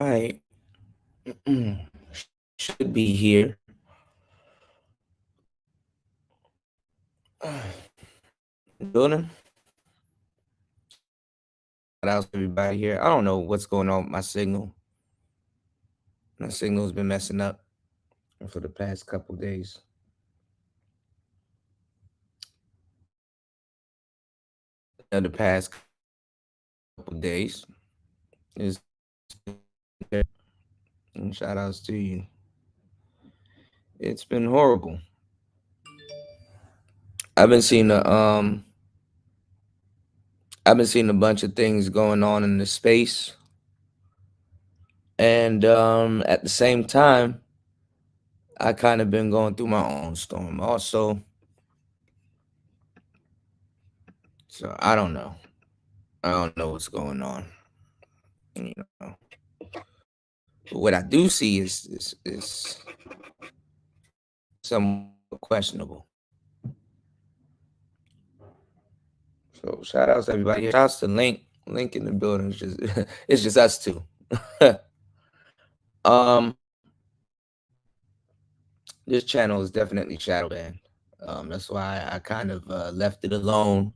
Right. Should be here. Building. Shout out to everybody here. I don't know what's going on with my signal. My signal's been messing up for the past couple days. The past couple days is and shout outs to you. It's been horrible. I've been seeing a I've been seeing a bunch of things going on in the space, and at the same time, I kind of been going through my own storm also. So I don't know. I don't know what's going on. You know, but what I do see is somewhat questionable. So shout outs to everybody. Shout outs to Link. Link in the building. It's just it's just us two. um, this channel is definitely shadow banned. That's why I kind of left it alone,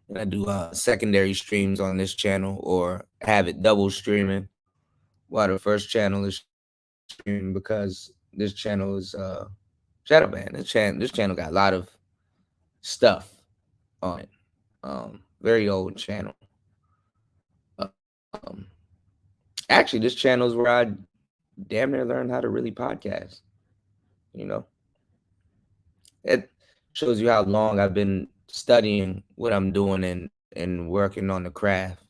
and I do secondary streams on this channel or have it double streaming while the first channel is streaming because this channel is shadow banned. This channel got a lot of stuff on it. Very old channel. Um, actually, this channel is where I damn near learned how to really podcast. You know, it shows you how long I've been studying what I'm doing and working on the craft.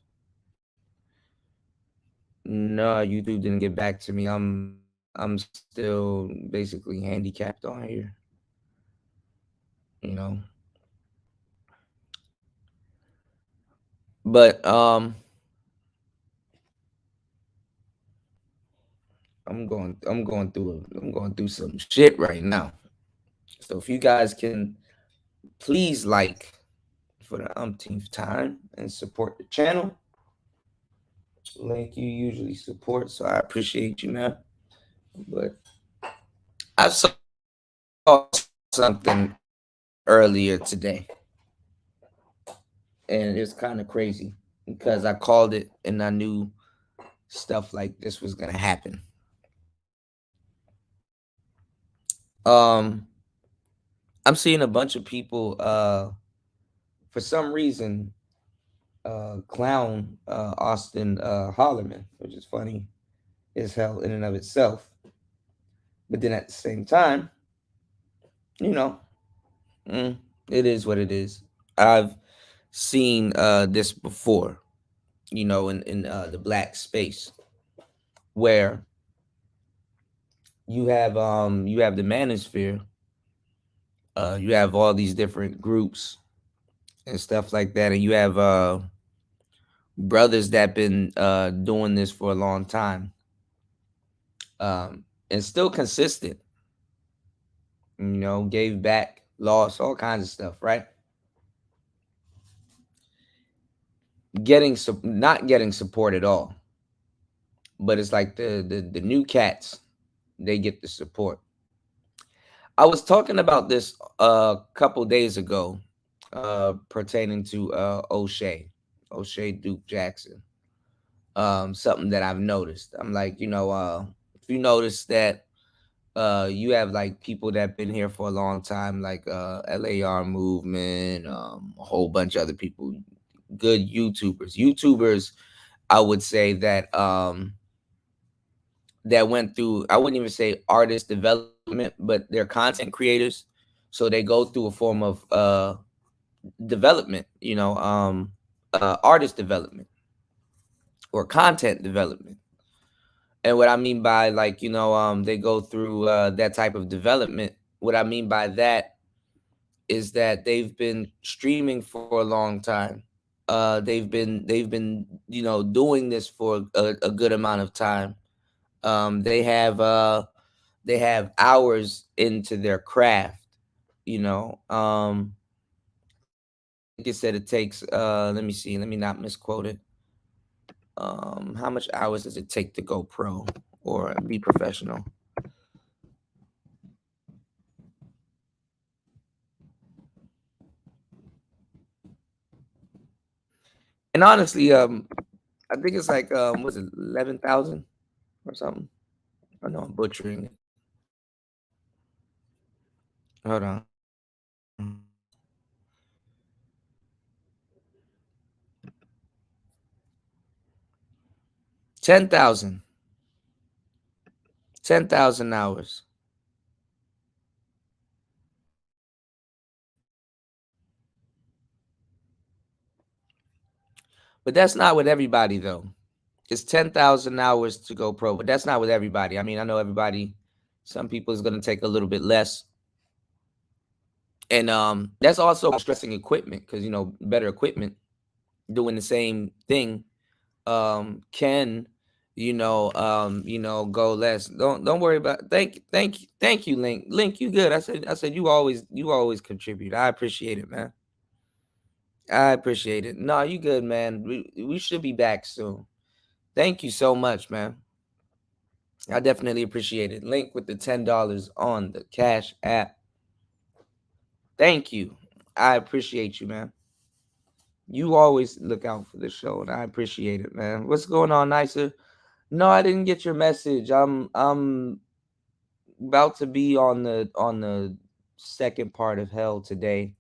No, YouTube didn't get back to me. I'm still basically handicapped on here. You know, but I'm going through some shit right now. So if you guys can please like for the umpteenth time and support the channel, like you usually support. So I appreciate you, man. But I saw something earlier today, and it's kind of crazy because I called it and I knew stuff like this was gonna happen. Um, I'm seeing a bunch of people, for some reason, clown Austin Hollerman, which is funny as hell in and of itself. But then at the same time, you know, mm, it is what it is. I've seen this before, in the black space where you have the manosphere, you have all these different groups and stuff like that, and you have brothers that been doing this for a long time, and still consistent. Gave back, lost, all kinds of stuff, right? Not getting support at all, but it's like the new cats, they get the support. I was talking about this a couple days ago, pertaining to O'Shea Duke Jackson. Something that I've noticed. I'm like, if you notice that you have like people that been here for a long time, like LAR movement, a whole bunch of other people, good YouTubers. YouTubers, I would say that went through, I wouldn't even say artist development, but they're content creators. So they go through a form of development, artist development or content development. And what I mean by, like, they go through that type of development. What I mean by that is that they've been streaming for a long time. They've been doing this for a good amount of time. They have hours into their craft. I think it said it takes. Let me see. Let me not misquote it. How much hours does it take to go pro or be professional? And honestly, I think it's like was it 11,000 or something? I know I'm butchering it. Hold on. 10,000. 10,000 hours. But that's not with everybody though. It's 10,000 hours to go pro, but that's not with everybody. I mean, I know everybody, some people is going to take a little bit less. And that's also stressing equipment because better equipment doing the same thing can go less. Don't worry about. Thank you, Link, you good. I said you always contribute. I appreciate it, man. I appreciate it. No, you good, man. We should be back soon. Thank you so much, man. I definitely appreciate it. Link with the $10 on the Cash App. Thank you. I appreciate you, man. You always look out for the show, and I appreciate it, man. What's going on, Nicer? No, I didn't get your message. I'm about to be on the second part of hell today.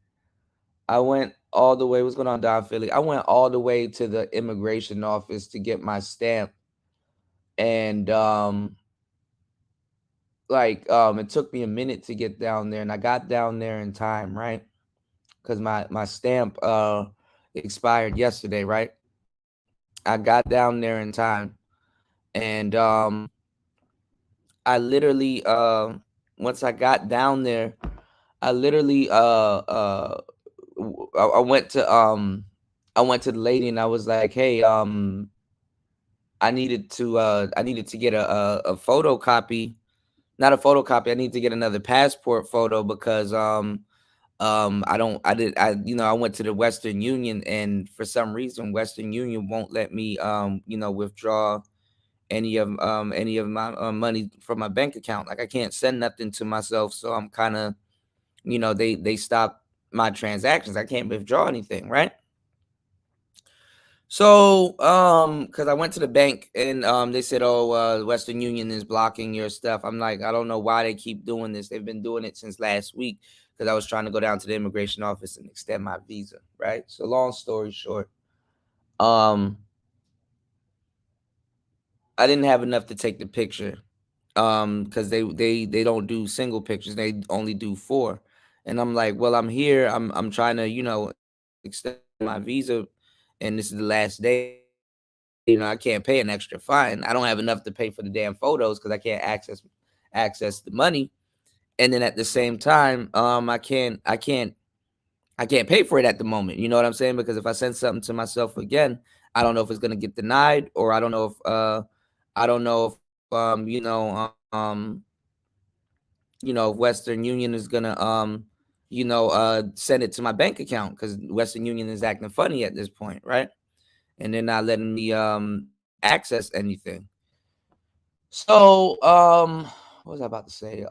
I went all the way. What's going on, Don Philly? I went all the way to the immigration office to get my stamp, and it took me a minute to get down there, and I got down there in time, right? Because my stamp expired yesterday, right? I got down there in time, and I literally once I got down there, I literally I went to the lady and I was like, "Hey, I needed to get a photocopy, not a photocopy. I need to get another passport photo because I don't I did I I went to the Western Union, and for some reason Western Union won't let me withdraw any of my money from my bank account. Like I can't send nothing to myself, so I'm kind of they stopped my transactions. I can't withdraw anything, right? So, because I went to the bank and they said, "Oh, Western Union is blocking your stuff." I'm like, I don't know why they keep doing this. They've been doing it since last week because I was trying to go down to the immigration office and extend my visa, right? So, long story short, um, I didn't have enough to take the picture, because they don't do single pictures. They only do four, and I'm like, well, I'm here. I'm trying to extend my visa, and this is the last day. I can't pay an extra fine. I don't have enough to pay for the damn photos because I can't access the money. And then at the same time, I can't pay for it at the moment. You know what I'm saying? Because if I send something to myself again, I don't know if it's gonna get denied, or I don't know if Western Union is gonna send it to my bank account because Western Union is acting funny at this point, right? And they're not letting me access anything. So what was I about to say?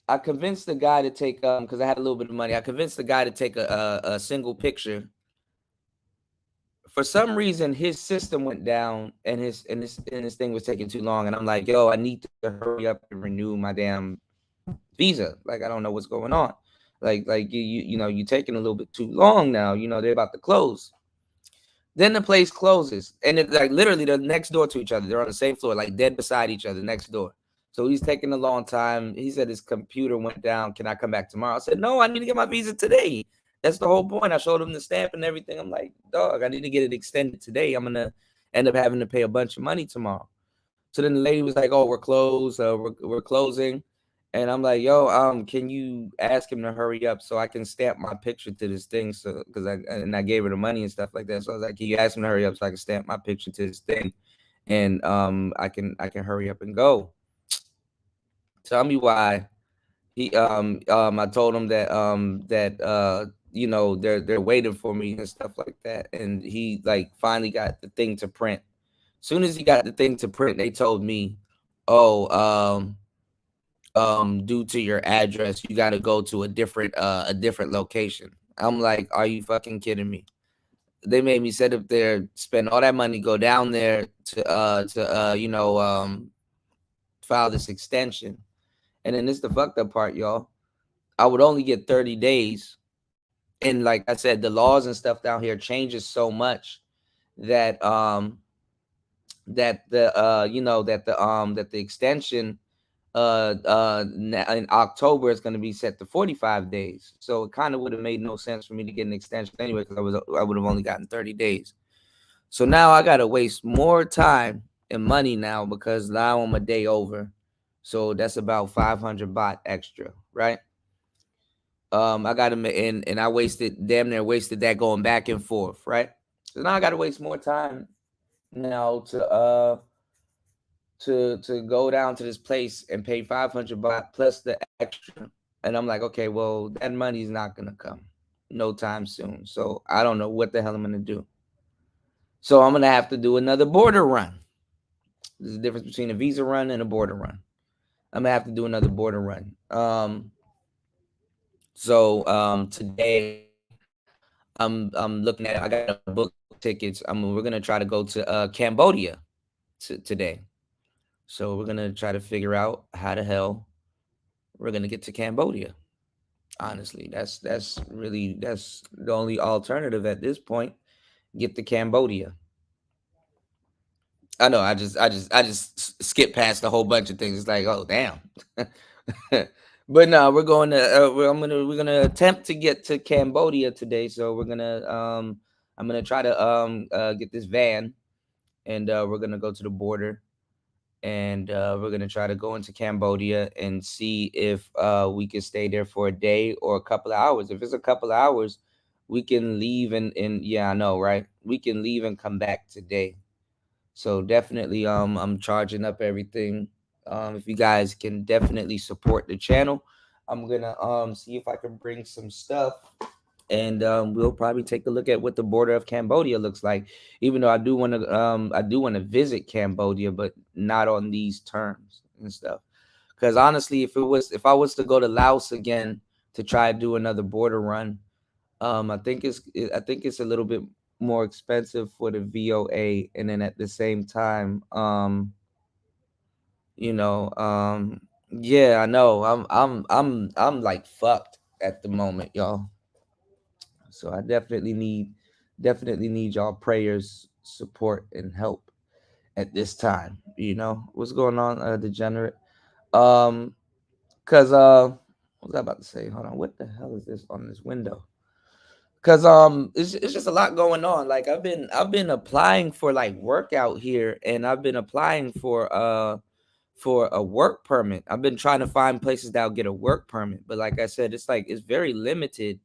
I convinced the guy to take because I had a little bit of money. I convinced the guy to take a single picture. For some reason, his system went down and his thing was taking too long. And I'm like, yo, I need to hurry up and renew my damn visa. Like, I don't know what's going on. Like you taking a little bit too long now. They're about to close. Then the place closes, and it's like literally they're next door to each other. They're on the same floor, like dead beside each other, next door. So he's taking a long time. He said his computer went down. Can I come back tomorrow? I said, no, I need to get my visa today. That's the whole point. I showed him the stamp and everything. I'm like, dog, I need to get it extended today. I'm gonna end up having to pay a bunch of money tomorrow. So then the lady was like, "Oh, we're closed. We're closing," and I'm like, "Yo, can you ask him to hurry up so I can stamp my picture to this thing?" So because I gave her the money and stuff like that. So I was like, "Can you ask him to hurry up so I can stamp my picture to this thing, and I can hurry up and go." Tell me why I told him that they're waiting for me and stuff like that. And he like finally got the thing to print. Soon as he got the thing to print, they told me, "Oh, due to your address, you got to go to a different location." I'm like, "Are you fucking kidding me?" They made me sit up there, spend all that money, go down there to file this extension. And then this the fucked up part, y'all. I would only get 30 days. And like I said, the laws and stuff down here changes so much that that the extension in October is going to be set to 45 days. So it kind of would have made no sense for me to get an extension anyway, because I would have only gotten 30 days. So now I got to waste more time and money now, because now I'm a day over. So that's about 500 baht extra, right? I got him in, and I damn near wasted that going back and forth, right? So now I got to waste more time now to go down to this place and pay 500 baht plus the extra. And I'm like, okay, well, that money's not gonna come no time soon. So I don't know what the hell I'm gonna do. So I'm gonna have to do another border run. There's a difference between a visa run and a border run. I'm gonna have to do another border run. So today I'm looking at it. I got to book tickets. We're gonna try to go to Cambodia today. So we're gonna try to figure out how the hell we're gonna get to Cambodia. Honestly, that's the only alternative at this point. Get to Cambodia. I know. I just skip past a whole bunch of things. It's like, oh damn. But no, we're going to. We're gonna attempt to get to Cambodia today. So I'm gonna try to get this van, and we're gonna go to the border, and we're gonna try to go into Cambodia and see if we can stay there for a day or a couple of hours. If it's a couple of hours, we can leave and yeah, I know, right? We can leave and come back today. So definitely, I'm charging up everything. If you guys can definitely support the channel, I'm gonna see if I can bring some stuff, and we'll probably take a look at what the border of Cambodia looks like. Even though I do want to visit Cambodia, but not on these terms and stuff. Because honestly, if I was to go to Laos again to try to do another border run, I think it's a little bit more expensive for the VOA, and then at the same time, yeah, I know I'm like fucked at the moment, y'all. So I definitely need y'all prayers, support, and help at this time. What's going on, degenerate? Um, cause what was I about to say? Hold on, what the hell is this on this window? Cause it's just a lot going on. Like I've been applying for like work out here, and I've been applying for a work permit. I've been trying to find places that'll get a work permit, but like I said, it's very limited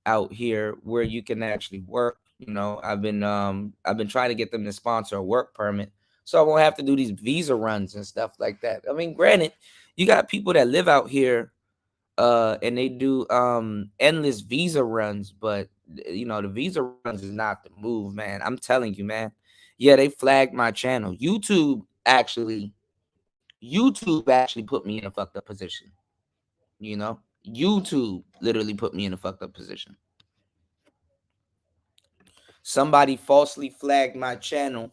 out here where you can actually work. I've been trying to get them to sponsor a work permit, so I won't have to do these visa runs and stuff like that. I mean, granted, you got people that live out here and they do endless visa runs, but the visa runs is not the move, man. I'm telling you, man. Yeah, they flagged my channel. YouTube actually put me in a fucked up position. YouTube literally put me in a fucked up position. Somebody falsely flagged my channel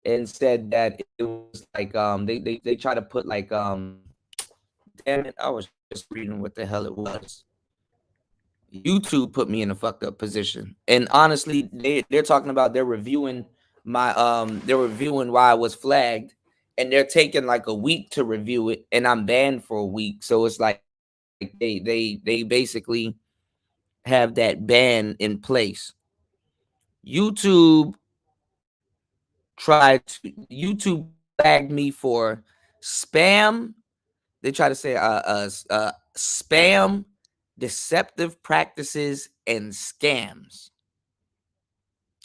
and said that it was like they try to put like damn it, I was just reading what the hell it was. YouTube put me in a fucked up position. And honestly, they're talking about they're reviewing why I was flagged, and they're taking like a week to review it, and I'm banned for a week. So it's like they basically have that ban in place. YouTube YouTube flagged me for spam. They try to say spam, deceptive practices, and scams.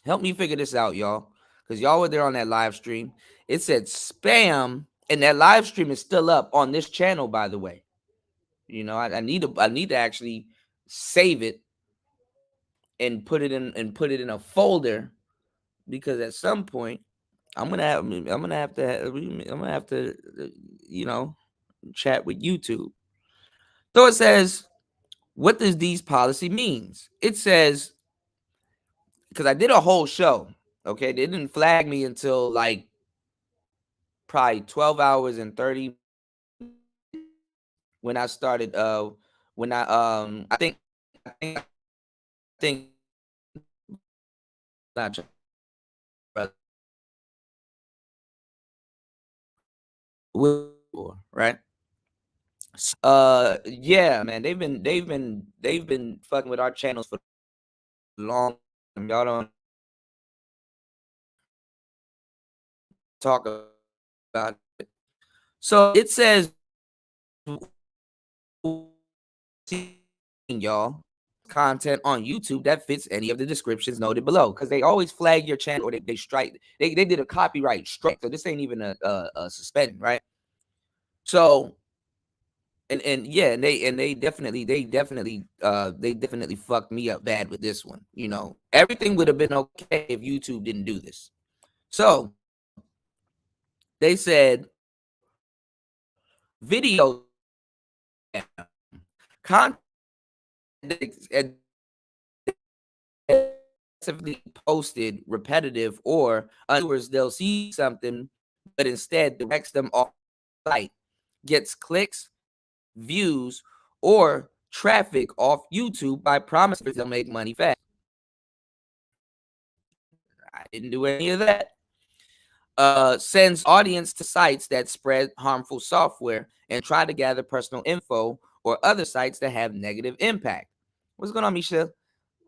Help me figure this out, y'all, because y'all were there on that live stream. It said spam, and that live stream is still up on this channel, by the way. I need to actually save it and put it in a folder, because at some point I'm gonna have to you know, chat with YouTube. So it says, what does these policy means? It says, because I did a whole show. Okay, they didn't flag me until like probably 12 hours and 30 when I started. When I think not right. Yeah, man, they've been fucking with our channels for long. Y'all don't talk about it. So it says, y'all, content on YouTube that fits any of the descriptions noted below, because they always flag your channel, or they strike. They did a copyright strike, so this ain't even a suspension, right? So and yeah, they definitely fucked me up bad with this one. You know, everything would have been okay if YouTube didn't do this. So they said video content posted repetitive or viewers, they'll see something but instead directs them off the site, gets clicks, views, or traffic off YouTube by promising they'll make money fast. I didn't do any of that. Sends audience to sites that spread harmful software and try to gather personal info, or other sites that have negative impact. What's going on, Michelle?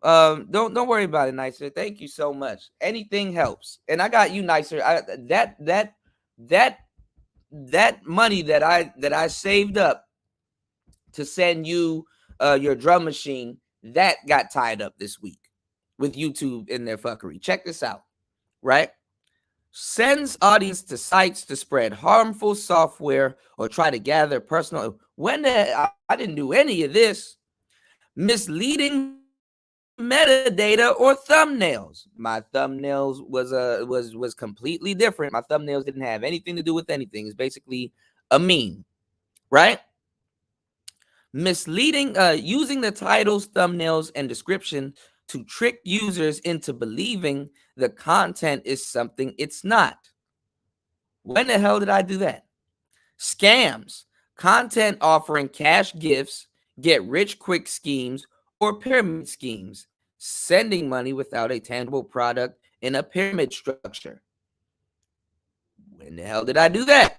Don't worry about it, Nicer. Thank you so much. Anything helps, and I got you, Nicer. That money that I saved up to send you your drum machine, that got tied up this week with YouTube in their fuckery. Check this out, right? Sends audience to sites to spread harmful software or try to gather personal. I didn't do any of this. Misleading metadata or thumbnails. My thumbnails was completely different. My thumbnails didn't have anything to do with anything. It's basically a meme, right? Misleading, using the titles, thumbnails, and description to trick users into believing the content is something it's not. When the hell did I do that? Scams, content offering cash gifts, get rich quick schemes, or pyramid schemes, sending money without a tangible product in a pyramid structure. When the hell did I do that?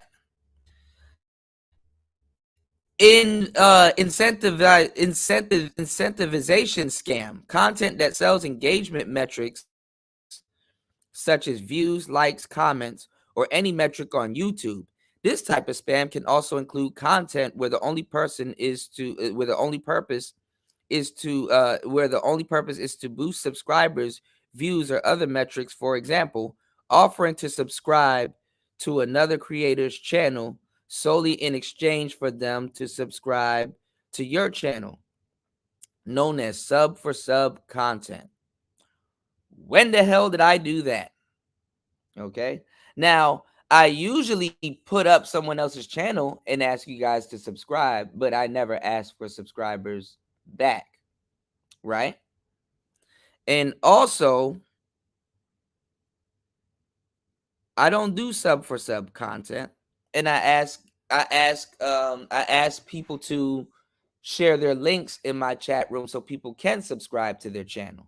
Incentivization scam, content that sells engagement metrics such as views, likes, comments, or any metric on YouTube. This type of spam can also include content where the only purpose is to boost subscribers, views, or other metrics. For example, offering to subscribe to another creator's channel solely in exchange for them to subscribe to your channel, known as sub for sub content. When the hell did I do that? Okay. Now, I usually put up someone else's channel and ask you guys to subscribe, but I never ask for subscribers back. Right. And also, I don't do sub for sub content. And I ask people to share their links in my chat room so people can subscribe to their channel,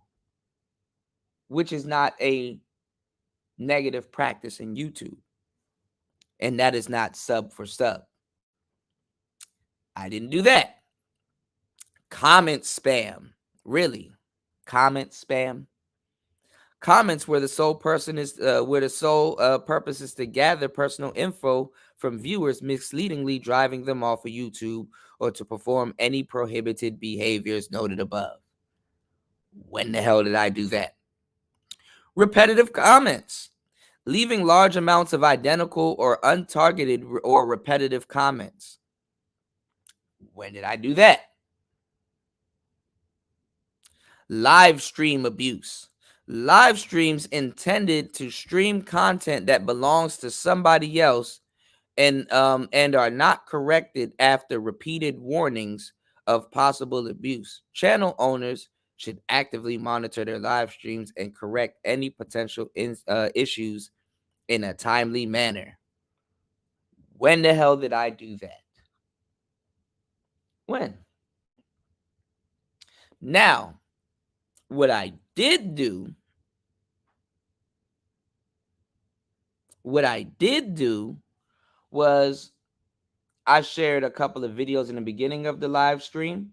which is not a negative practice in YouTube. And that is not sub for sub. I didn't do that. Comment spam. Really? Comment spam? Comments where the sole purpose is to gather personal info from viewers, misleadingly driving them off of YouTube or to perform any prohibited behaviors noted above. When the hell did I do that? Repetitive comments, leaving large amounts of identical or untargeted or repetitive comments. When did I do that? Live stream abuse. Live streams intended to stream content that belongs to somebody else and are not corrected after repeated warnings of possible abuse. Channel owners should actively monitor their live streams and correct any potential issues in a timely manner. When the hell did I do that? When? Now, what I did do was I shared a couple of videos in the beginning of the live stream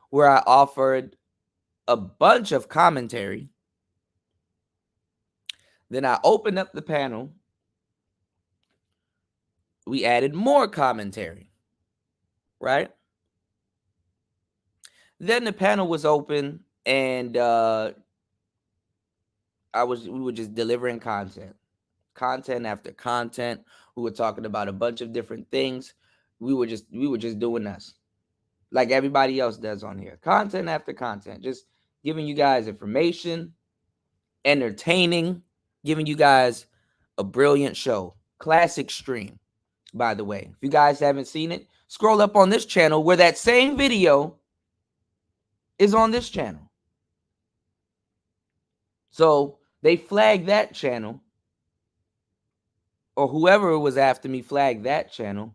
where I offered a bunch of commentary. Then I opened up the panel. We added more commentary, right? Then the panel was open and we were just delivering content after content. We were talking about a bunch of different things. We were just doing us like everybody else does on here. Content after content, just giving you guys information, entertaining, giving you guys a brilliant show. Classic stream, by the way. If you guys haven't seen it, scroll up on this channel where that same video is on this channel. So they flagged that channel, or whoever was after me flagged that channel,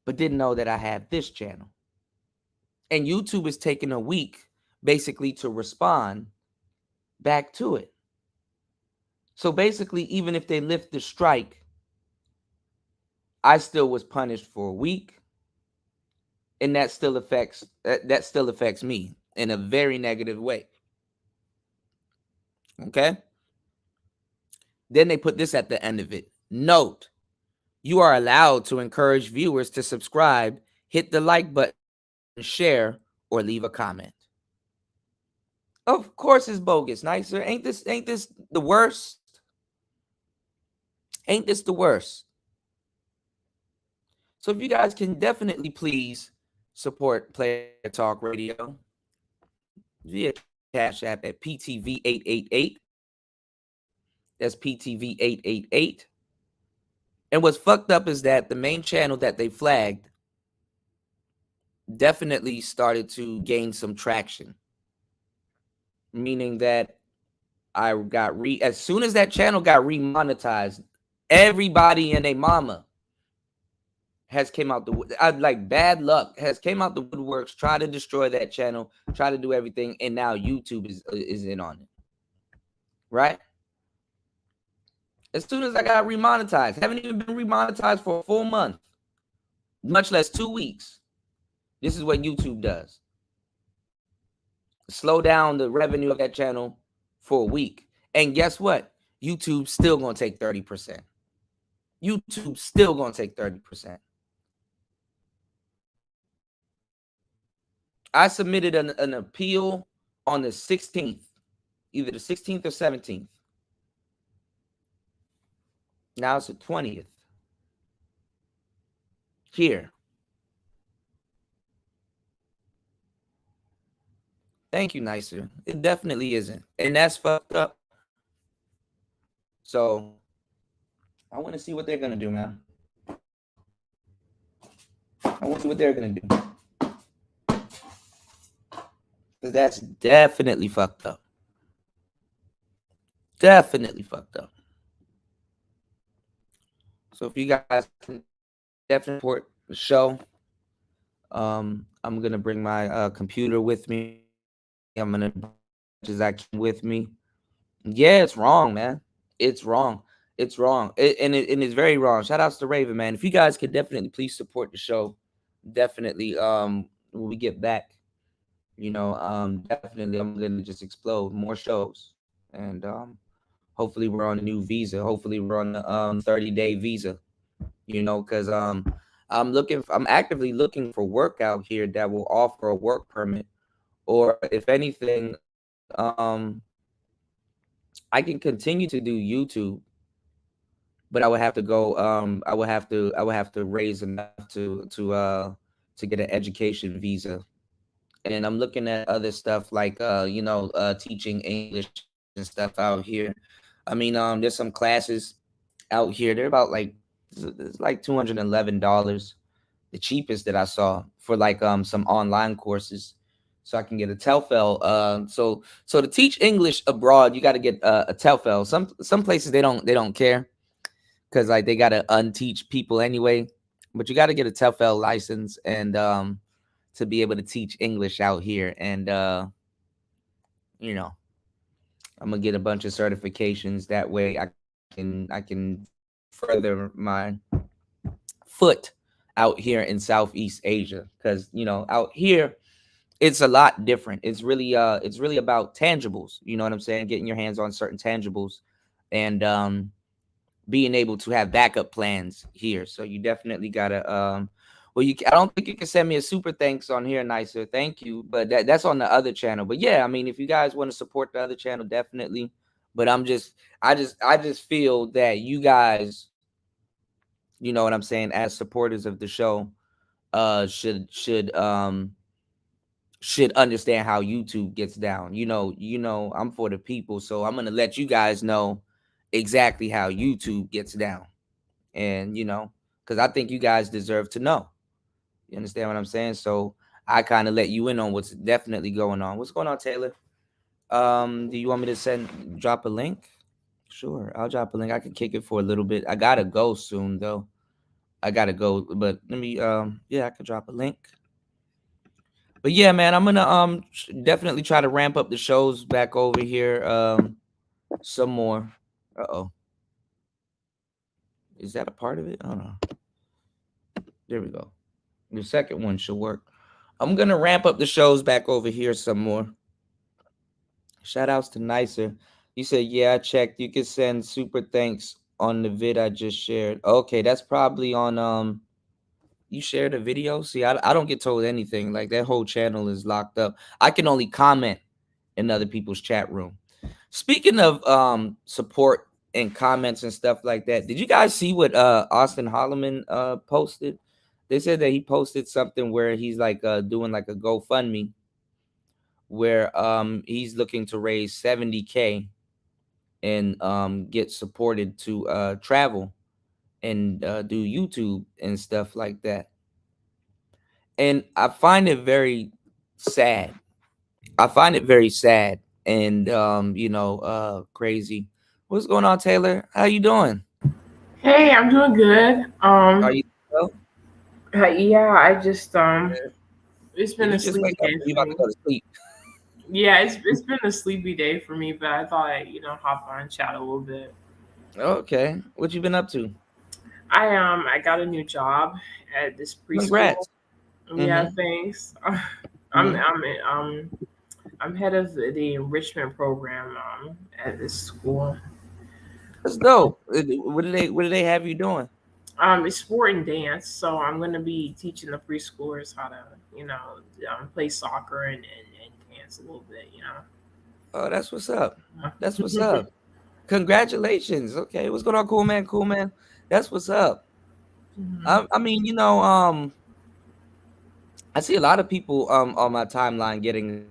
but didn't know that I have this channel. And YouTube is taking a week basically to respond back to it. So basically, even if they lift the strike, I still was punished for a week. And that still affects me in a very negative way. Okay? Then they put this at the end of it. Note, you are allowed to encourage viewers to subscribe, hit the like button, share, or leave a comment. Of course it's bogus, Nicer. Ain't this the worst? Ain't this the worst? So if you guys can definitely please support Player Talk Radio via Cash App at PTV888. That's PTV888. And what's fucked up is that the main channel that they flagged definitely started to gain some traction. Meaning that I got as soon as that channel got remonetized, everybody and their mama has came out the like bad luck has came out the woodworks, try to destroy that channel, try to do everything, and now YouTube is in on it. Right? As soon as I got remonetized, haven't even been remonetized for a full month, much less 2 weeks. This is what YouTube does. Slow down the revenue of that channel for a week. And guess what? YouTube's still going to take 30%. YouTube's still going to take 30%. I submitted an appeal on the 16th, either the 16th or 17th. Now it's the 20th. Here. Thank you, Nicer. It definitely isn't. And that's fucked up. So I want to see what they're going to do, man. I want to see what they're going to do. Because that's definitely fucked up. Definitely fucked up. So if you guys can definitely support the show, I'm going to bring my computer with me. I'm going to as I can with me. Yeah, it's wrong, man. It's wrong. It's wrong. And it's very wrong. Shout outs to Raven, man. If you guys could definitely please support the show, definitely when we get back, definitely I'm gonna just explode more shows. And hopefully we're on a new visa. Hopefully we're on the 30-day visa. Because I'm actively looking for work out here that will offer a work permit, or if anything, I can continue to do YouTube, but I would have to go. I would have to raise enough to get an education visa and I'm looking at other stuff like teaching English and stuff out here. I mean, there's some classes out here. They're about like it's like $211, the cheapest that I saw for like some online courses, so I can get a TEFL. So to teach English abroad, you got to get a TEFL. Some places they don't care because like they got to unteach people anyway, but you got to get a TEFL license and to be able to teach English out here. And you know, I'm gonna get a bunch of certifications. That way, I can further my foot out here in Southeast Asia, because out here it's a lot different. It's really about tangibles. You know what I'm saying? Getting your hands on certain tangibles, and being able to have backup plans here. So you definitely gotta well, I don't think you can send me a super thanks on here, Nicer. Thank you. But that's on the other channel. But yeah, I mean, if you guys want to support the other channel, definitely. But I just feel that you guys, you know what I'm saying, as supporters of the show, should understand how YouTube gets down. I'm for the people, so I'm gonna let you guys know exactly how YouTube gets down. And because I think you guys deserve to know. You understand what I'm saying? So I kind of let you in on what's definitely going on. What's going on, Taylor? Do you want me to drop a link? Sure, I'll drop a link. I can kick it for a little bit. I gotta go soon though. I gotta go, but let me yeah, I could drop a link. But yeah, man, I'm gonna definitely try to ramp up the shows back over here some more. Uh-oh. Is that a part of it? I don't know. There we go. The second one should work. I'm gonna ramp up the shows back over here some more. Shout outs to Nicer. You said, yeah, I checked. You can send super thanks on the vid I just shared. Okay, that's probably on you shared a video. See, I don't get told anything. Like that whole channel is locked up. I can only comment in other people's chat room. Speaking of support and comments and stuff like that, did you guys see what Austin Holloman posted? They said that he posted something where he's like doing like a GoFundMe where he's looking to raise 70K and get supported to travel and do YouTube and stuff like that. And I find it very sad. I find it very sad and crazy. What's going on, Taylor? How you doing? Hey, I'm doing good. Are you well? Yeah, I just Yeah. it's Did been you a just sleepy wake up? day Or you for about to me. go to sleep? Yeah, it's been a sleepy day for me, but I thought I'd, hop on and chat a little bit. Okay. What you been up to? I got a new job at this preschool. Congrats. Yeah, Mm-hmm. thanks. I'm Mm-hmm. I'm um I'm head of the enrichment program at this school. Let's go. What do they have you doing? It's sport and dance, so I'm gonna be teaching the preschoolers how to, play soccer and dance a little bit, Oh, that's what's up. That's what's up. Congratulations. Okay, what's going on, cool man? Cool man. That's what's up. Mhm. I mean, I see a lot of people on my timeline getting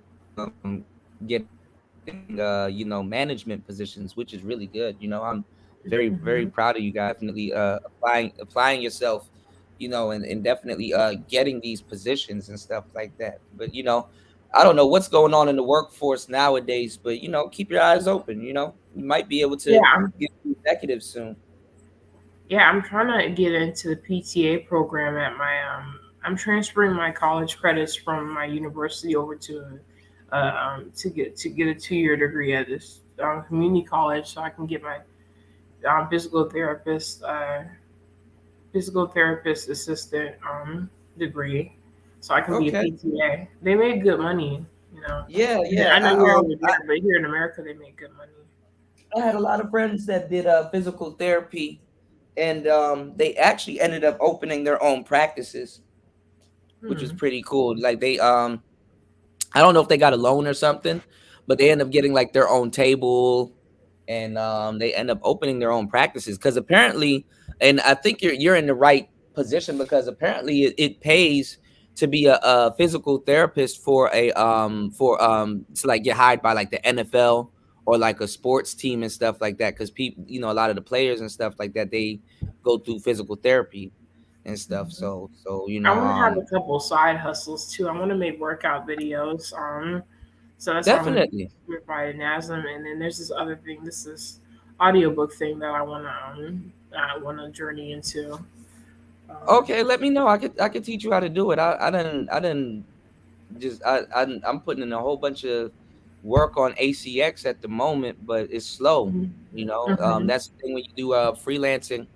management positions, which is really good. I'm very very Mhm. proud of you guys. Definitely applying yourself, and definitely getting these positions and stuff like that. But I don't know what's going on in the workforce nowadays, but keep your eyes open. You might be able Yeah, to get executive soon. yeah, I'm trying to get into the PTA program at my I'm transferring my college credits from my university over to get a 2 year degree at this community college, so I can get my physical therapist assistant degree, so I can be a Okay. PTA. They make good money, you know. Yeah, I yeah. know you're over there, but here in America they make good money. I had a lot of friends that did physical therapy, and they actually ended up opening their own practices, which was Hmm. pretty cool. Like they I don't know if they got a loan or something, but they end up getting like their own table, and they end up opening their own practices because apparently, and I think you're in the right position because apparently it pays. to be a physical therapist for to like get hired by like the NFL or like a sports team and stuff like that, because people, a lot of the players and stuff like that, they go through physical therapy and stuff. Mhm. So I want to have a couple side hustles too. I want to make workout videos. So that's why I'm going to definitely. get by NASM. And then there's this other thing. This is audiobook thing that I want to journey into. Okay, let me know. I could teach you how to do it. I didn't just I'm putting in a whole bunch of work on ACX at the moment, but it's slow. Mhm. Mhm. That's the thing when you do freelancing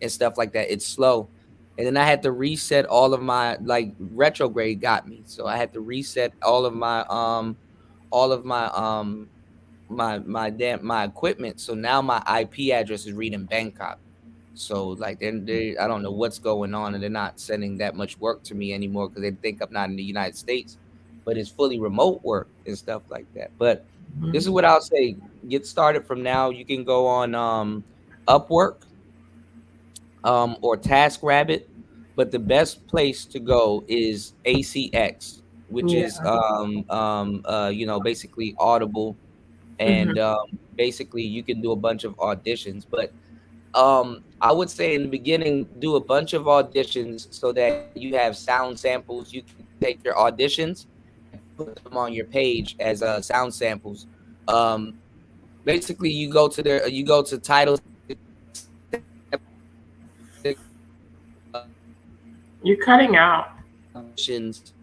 and stuff like that. It's slow, and then I had to reset all of my, like, retrograde got me, so I had to reset all of my equipment. So now my IP address is reading Bangkok. So like they I don't know what's going on, and they're not sending that much work to me anymore because they think I'm not in the United States, but it's fully remote work and stuff like that. But this is Mhm. what I'll say: get started from now. You can go on Upwork or TaskRabbit, but the best place to go is ACX, which Yeah. is basically Audible, Mhm. and basically you can do a bunch of auditions. But I would say in the beginning, do a bunch of auditions so that you have sound samples. You can take your auditions and put them on your page as sound samples. Um, Basically, you go to Title 17 You're cutting out. auditions,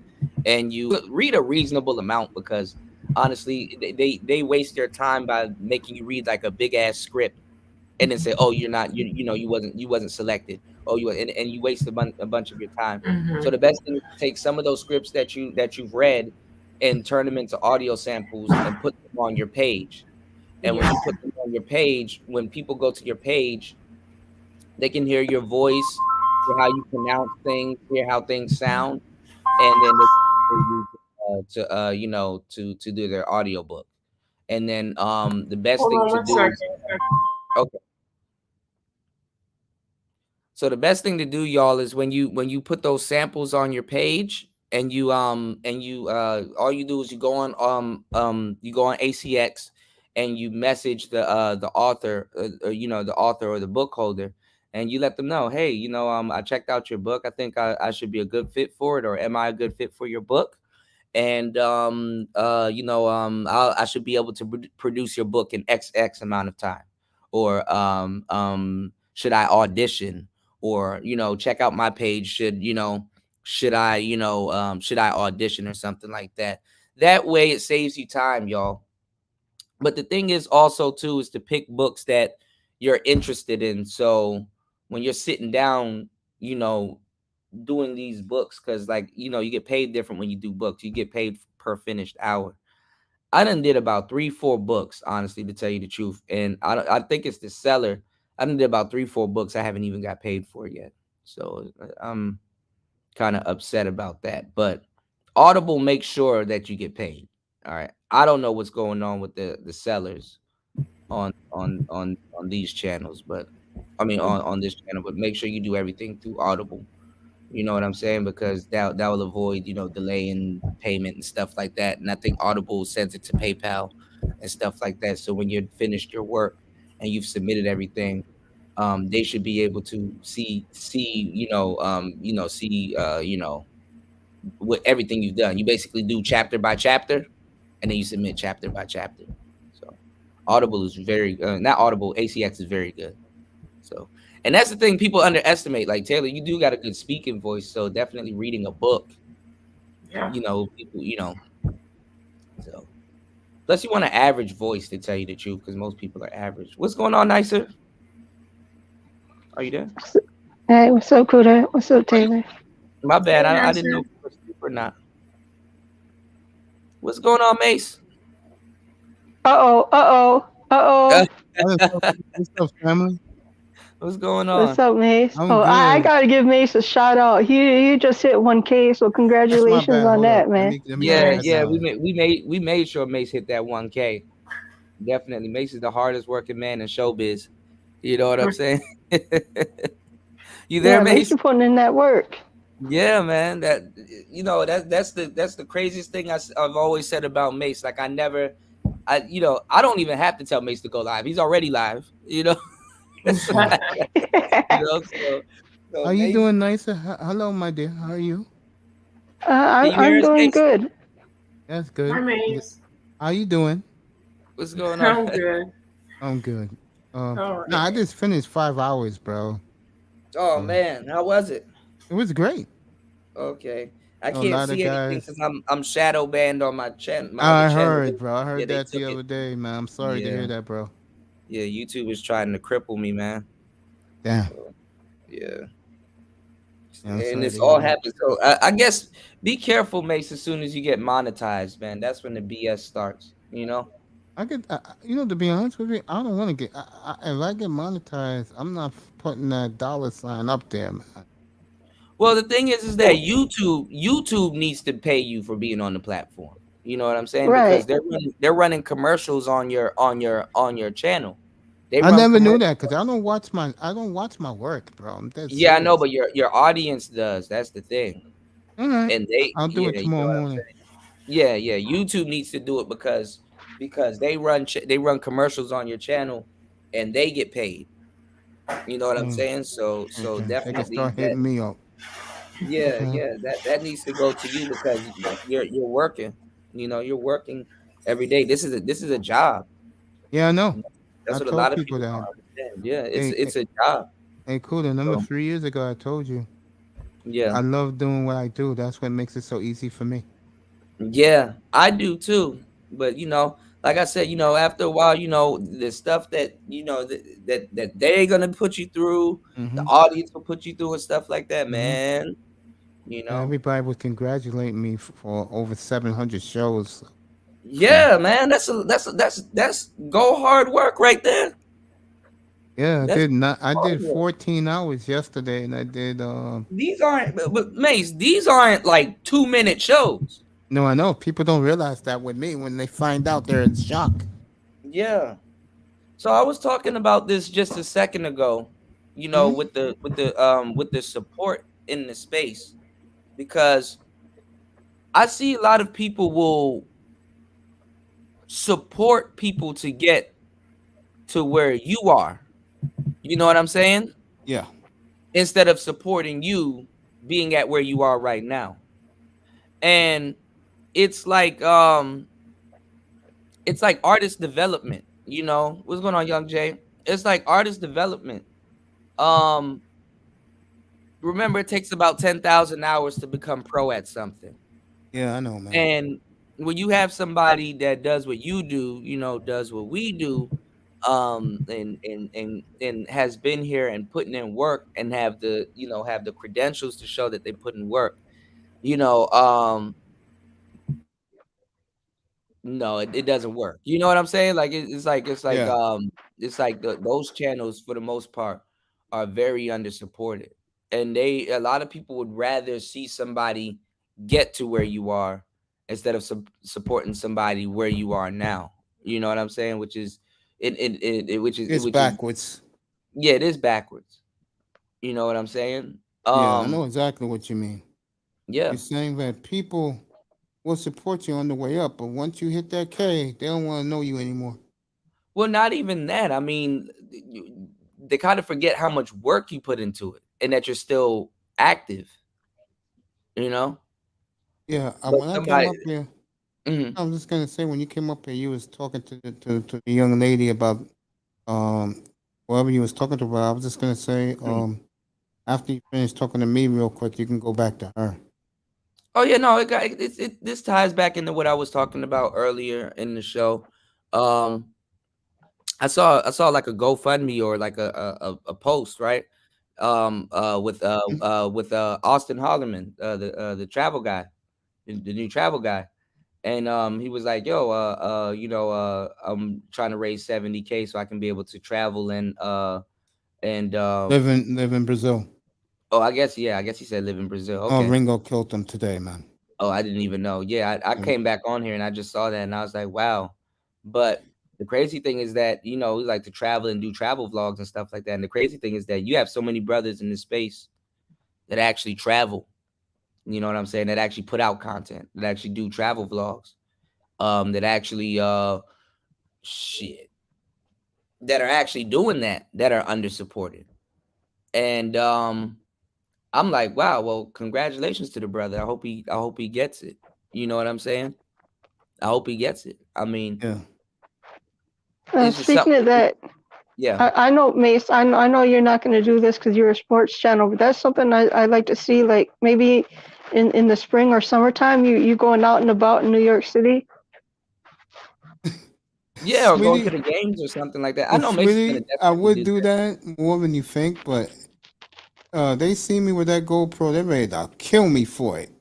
and you read a reasonable amount, because honestly, they waste their time by making you read like a big ass script and then say, "Oh, you're not, you wasn't selected." Oh, and you waste a bunch of your time. So Mhm. the best thing is to take some of those scripts that you've read and turn them into audio samples and put them on your page. And when Yeah. you put them on your page, when people go to your page, they can hear your voice, hear how you pronounce things, hear how things sound, and then they use it, to do their audiobook. And then the best Hold thing on to one do is, second. okay. So the best thing to do, y'all, is when you put those samples on your page, and you all you do is you go on ACX, and you message the author, the author or the book holder, and you let them know, hey, I checked out your book. I think I should be a good fit for it, or am I a good fit for your book? And I should be able to produce your book in XX amount of time, or should I audition, or check out my page, should I audition or something like that. That way it saves you time, y'all. But the thing is also too is to pick books that you're interested in. So when you're sitting down, you know doing these books, because like you get paid different when you do books. You get paid per finished hour. I done did about 3-4 books, honestly, to tell you the truth, and I think it's the seller. I done did about 3-4 books I haven't even got paid for yet. So I'm kind of upset about that. But Audible makes sure that you get paid. All right, I don't know what's going on with the sellers on these channels, but I mean on this channel, but make sure you do everything through Audible. You know what I'm saying? Because that will avoid, delay in payment and stuff like that. And I think Audible sends it to PayPal and stuff like that. So when you're finished your work and you've submitted everything, they should be able to see, what everything you've done. You basically do chapter by chapter, and then you submit chapter by chapter. So Audible is very not Audible, ACX is very good. So, and that's the thing people underestimate. Like Taylor, you do got a good speaking voice, so definitely reading a book, Yeah. people, so plus you want an average voice, to tell you the truth, because most people are average. What's going on, Nicer? Are you there? Hey, what's up, Kuda? What's up, Taylor? My bad. Hey, I didn't know Nasser. if you were asleep or not. What's going on, Mace? Uh oh. What's up, what's up, family? What's going What's on? up, Mace? I'm Oh, I good. gotta give Mace a shout out. He just hit 1K, so That's my congratulations bad. on Hold up. that, Let man. me let me Yeah, turn that Nice. yeah. We down. made we made we made sure Mace hit that 1K. Definitely, Mace is the hardest working man in showbiz. You know what I'm saying? You there, Yeah, Mace, Mace? you putting in that work. Yeah, man. That that's the craziest thing I've always said about Mace. Like I don't even have to tell Mace to go live. He's already live. Yeah. So How you Mace, doing, Nisa? Hello, my dear. How are you? can I'm you hear I'm us, doing Mace? good. That's Hi, good. Mace. How you doing? What's going on? I'm good. I'm good. All No, I right. just finished 5 hours, bro. Oh Um, man, how was it? it was great. Okay, I A can't lot of see anything guys. because I'm shadow banned on my channel, my other I channel. heard, bro. I Yeah, heard they that the took it. other day, man. I'm sorry to hear Yeah, that, bro. yeah. YouTube is trying to cripple me, man. Damn. So yeah, Yeah, I'm and sorry it's to hear all that. happened. So I guess be careful, Mace. As soon as you get monetized, man, that's when the BS starts. To be honest with you, I don't want to get. If I get monetized, I'm not putting that dollar sign up there, man. Well, the thing is that YouTube needs to pay you for being on the platform. You know what I'm saying? Because Right. they're running commercials on your channel. They I run never knew commercials. that because I don't watch my work, bro. I'm dead Yeah, I know, serious. but your audience does. That's the thing. All right, And they, I'll do yeah, it you know tomorrow what I'm morning. saying? Yeah, yeah. YouTube needs to do it because they run commercials on your channel, and they get paid. You know what I'm Mm, saying? So okay, they can definitely start that. hitting me up. Yeah, Okay. yeah. That needs to go to you because you're working. You're working every day. This is a job. Yeah, I know. That's I what a told lot of people people that. don't understand. Yeah, it's Hey, hey, it's a job. hey, cool. Remember So 3 years ago, I told you yeah. I love doing what I do. That's what makes it so easy for me. Yeah, I do too. But like I said, after a while, the stuff that they're gonna put you through, the Mm-hmm. audience will put you through and stuff like that, Mm-hmm. man. You know. Everybody was congratulating me for over 700 shows. So Yeah, man. That's go hard work right there. yeah, I That's did not. I hard did work. 14 hours yesterday, and I did. These aren't, but Mace, these aren't like 2-minute shows. No, I know people don't realize that with me when they find out they're in shock. Yeah. So I was talking about this just a second ago, Hmm. with the support in the space, because I see a lot of people will support people to get to where you are. You know what I'm saying? Yeah. Instead of supporting you being at where you are right now. And it's like artist development. What's going on, Young Jay? It's like artist development. Um Remember, it takes about 10,000 hours to become pro at something. Yeah, I know, man. And when you have somebody that does what you do, does what we do, and has been here and putting in work and have the credentials to show that they put in work, you know, um, no, it doesn't work. You know what I'm saying? Like Yeah. it's like those channels for the most part are very under supported, and a lot of people would rather see somebody get to where you are instead of supporting somebody where you are now. You know what I'm saying? Which is It's which is backwards. yeah, it is backwards. You know what I'm saying? Yeah, I know exactly what you mean. Yeah. You're saying that people will support you on the way up, but once you hit that K, they don't want to know you anymore. Well, not even that. I mean, they kind of forget how much work you put into it and that you're still active, you know? Yeah, But when I came somebody, up here, mhm, I was just gonna say when you came up here, you was talking to the young lady about um whoever you was talking to. But I was just gonna say mhm. after you finish talking to me real quick, you can go back to her. Oh yeah, no, this ties back into what I was talking about earlier in the show. Um, I saw like a GoFundMe or like a post, right? Mhm. With Austin Holloman, the travel guy, the new travel guy. And he was like, "Yo, I'm trying to raise 70K so I can be able to travel and Live in Brazil. oh, I guess he said live in Brazil. Oh, Okay. Ringo killed him today, man. Oh, I didn't even know. Yeah, I Um, came back on here and I just saw that and I was like, wow. But the crazy thing is that we like to travel and do travel vlogs and stuff like that. And the crazy thing is that you have so many brothers in this space that actually travel. You know what I'm saying? That actually put out content, that actually do travel vlogs, that actually shit, that are actually doing that are under supported. And I'm like, wow, well, congratulations to the brother. I hope he gets it. You know what I'm saying? I hope he gets it. I mean, Yeah. it's just Speaking something. of that, Yeah. I know, Mace, I know you're not going to do this because you're a sports channel, but that's something I like to see, like maybe in the spring or summertime, you going out and about in New York City. Yeah, or going to Sweetie, the games or something like that. I know Mason's gonna sweetie, I definitely would do do that. that more than you think, but they see me with that GoPro, they're ready to kill me for it.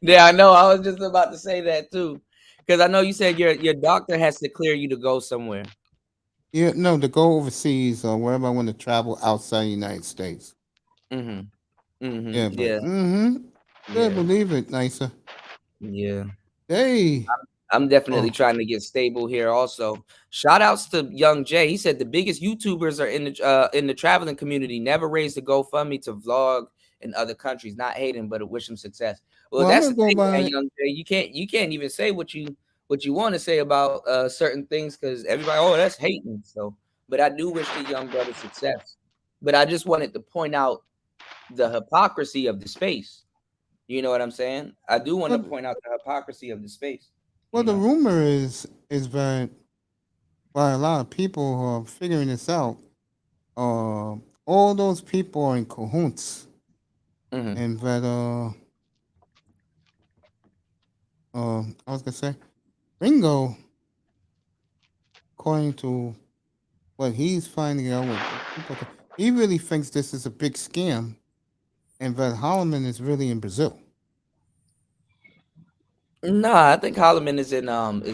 Yeah, I know. I was just about to say that too, because I know you said your doctor has to clear you to go somewhere. Yeah, no, to go overseas or wherever I want to travel outside the United States. Mm-hmm. Mm-hmm. Yeah, but Yeah. yeah, Yeah. believe it, Nisa. Yeah. Hey, I'm definitely oh, trying to get stable here also. Shout outs to Young Jay. He said the biggest YouTubers are in the traveling community. Never raised a GoFundMe to vlog in other countries. Not hating, but wish him success. Well, well, I'm that's gonna the go thing, man, by. Young Jay. You can't even say what you want to say about certain things because everybody, oh, that's hating. So, but I do wish the young brother success. But I just wanted to point out the hypocrisy of the space. You know what I'm saying? I do want to Well, point out the hypocrisy of the space. well, You the know. rumor is that by a lot of people who are figuring this out, all those people are in cahoots, Mm-hmm. and that I was gonna say, Ringo, according to what he's finding out, what people, he really thinks this is a big scam, and that Holloman is really in Brazil. Nah, I think Holloman is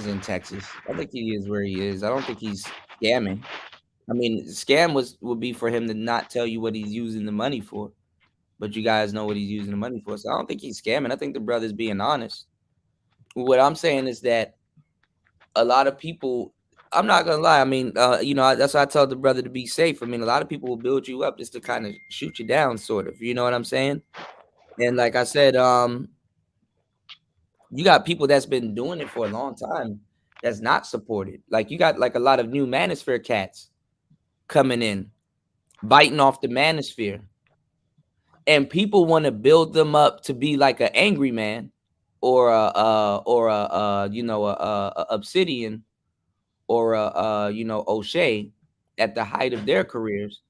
in Texas. I think he is where he is. I don't think he's scamming. I mean, scam would be for him to not tell you what he's using the money for, but you guys know what he's using the money for. So I don't think he's scamming. I think the brother's being honest. What I'm saying is that a lot of people, I'm not gonna lie. I mean, that's why I tell the brother to be safe. I mean, a lot of people will build you up just to kind of shoot you down, sort of. You know what I'm saying? And like I said, you got people that's been doing it for a long time that's not supported. Like you got like a lot of new manosphere cats coming in, biting off the manosphere. And people want to build them up to be like an angry man or a obsidian or O'Shea at the height of their careers,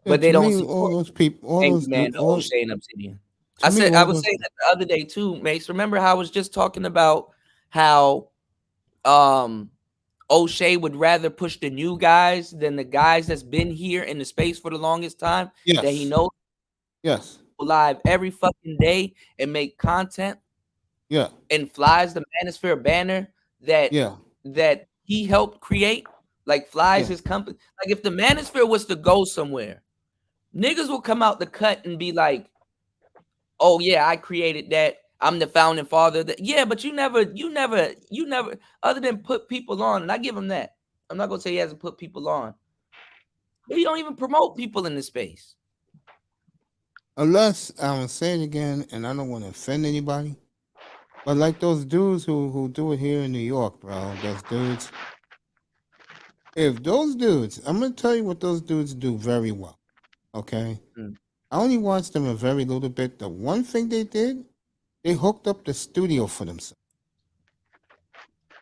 Yeah, but they to don't me, all support those people, all angry those, man to all O'Shea and obsidian. to me, I all was those. saying that the other day too, Mace. Remember how I was just talking about how um O'Shea would rather push the new guys than the guys that's been here in the space for the longest time that he Yes, knows yes, live every fucking day and make content yeah, and flies the Manosphere banner that yeah, that he helped create, like flies yeah, his company. Like if the Manosphere was to go somewhere, niggas will come out the cut and be like, "Oh yeah, I created that. I'm the founding father." Yeah, but you never, other than put people on, and I give him that. I'm not gonna say he hasn't put people on, but he don't even promote people in the space. Unless I'm gonna say it again, and I don't want to offend anybody, but like those dudes who do it here in New York, bro. Those dudes. If those dudes, I'm gonna tell you what those dudes do very well. Okay, Mm. I only watched them a very little bit. The one thing they did, they hooked up the studio for themselves.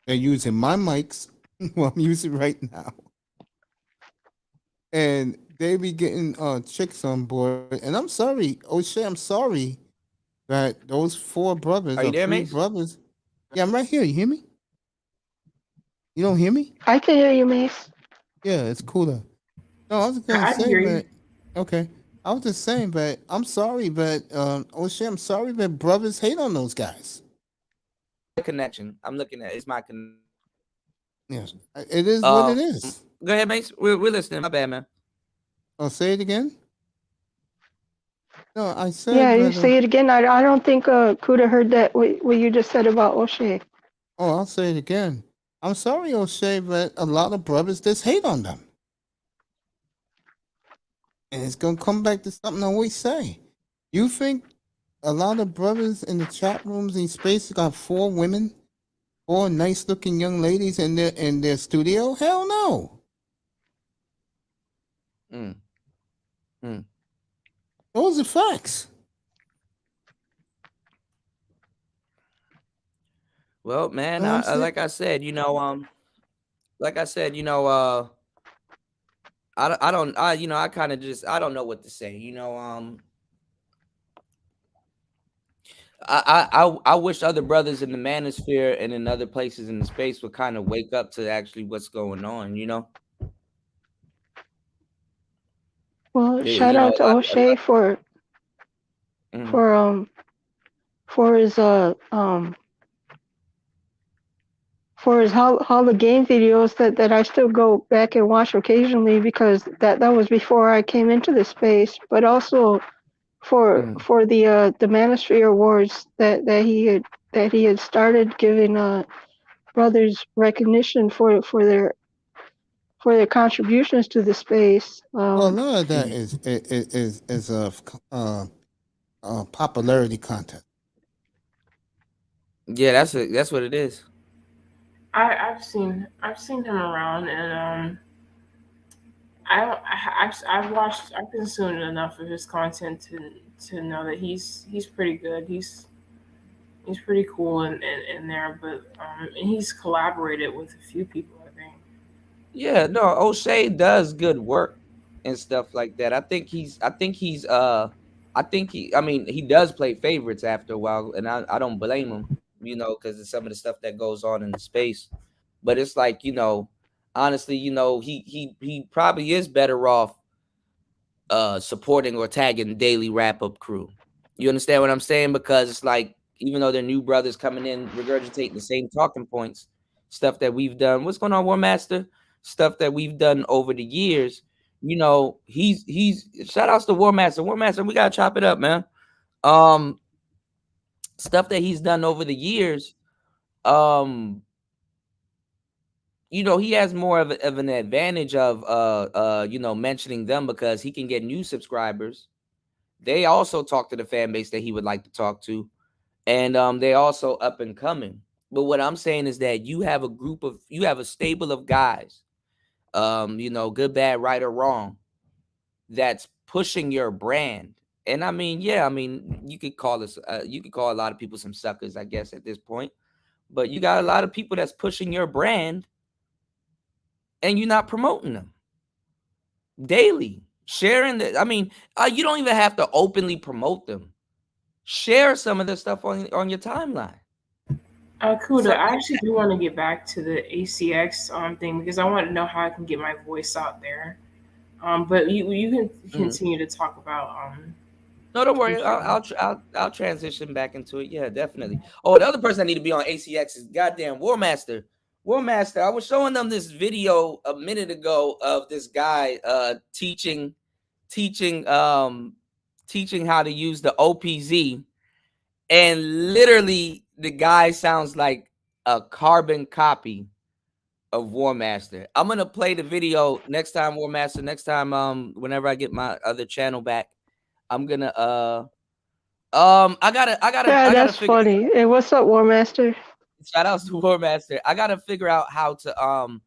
They're using my mics, what I'm using right now, and they be getting chicks on board. And I'm sorry, O'Shea, I'm sorry that those four brothers Are you or there, three Mace? brothers. Yeah, I'm right here. You hear me? You don't hear me? I can hear you, Mace. Yeah, it's cooler. No, I was gonna I say, hear you. but okay. I was just saying, but I'm sorry, but O'Shea, I'm sorry, but brothers hate on those guys. The connection. I'm looking at it's my connection. Yeah, it is what it is. Go ahead, Mace. We're listening. My bad, man. I'll say it again. No, I said Yeah, you that. say it again. I don't think Kuda heard that what you just said about O'Shea. Oh, I'll say it again. I'm sorry, O'Shea, but a lot of brothers just hate on them. And it's gonna come back to something I always say. You think a lot of brothers in the chat rooms in space got 4 women, 4 nice looking young ladies in their studio? Hell no. Mm. Mm. Those are facts. Well, man, You know what I'm saying? like I said, I kind of just, I don't know what to say. I wish other brothers in the manosphere and in other places in the space would kind of wake up to actually what's going on. Well, Yeah, shout out to a O'Shea lot. for Mhm. for his for his Hall of Game videos that I still go back and watch occasionally, because that was before I came into the space, but also for Mhm. the Manosphere Awards that he had started giving brothers recognition for their contributions to the space. Well, a lot of that Mhm. is a popularity contest. Yeah, that's what it is. I've seen him around, and I've consumed enough of his content to know that he's pretty good. He's pretty cool in there, but and he's collaborated with a few people, I think. Yeah, no, O'Shea does good work and stuff like that. I mean, he does play favorites after a while, and I don't blame him, because of some of the stuff that goes on in the space. But it's like, honestly, he probably is better off supporting or tagging Daily Wrap Up Crew. You understand what I'm saying? Because it's like, even though they're new brothers coming in regurgitating the same talking points, stuff that we've done. What's going on, War Master? Stuff that we've done over the years. He's shout outs to War Master. War Master, we gotta chop it up, man. Stuff that he's done over the years. He has more of an advantage of mentioning them, because he can get new subscribers. They also talk to the fan base that he would like to talk to, and they also up and coming. But what I'm saying is that you have a stable of guys, good, bad, right, or wrong, that's pushing your brand. And I mean, yeah, I mean, you could call a lot of people some suckers, I guess, at this point. But you got a lot of people that's pushing your brand, and you're not promoting them daily, sharing that. I mean, you don't even have to openly promote them. Share some of this stuff on your timeline. Kuda, Some, I actually do want to get back to the ACX thing, because I want to know how I can get my voice out there. But you can continue to talk about No, don't worry. O'Shea. I'll transition back into it. Yeah, definitely. Oh, the other person I need to be on ACX is goddamn War Master. War Master. I was showing them this video a minute ago of this guy teaching how to use the OPZ, and literally the guy sounds like a carbon copy of War Master. I'm gonna play the video next time, War Master. Next time, whenever I get my other channel back, I'm gonna I Yeah, gotta that's figure funny. Hey, what's up, War Master? shout out to War Master. I gotta figure out how to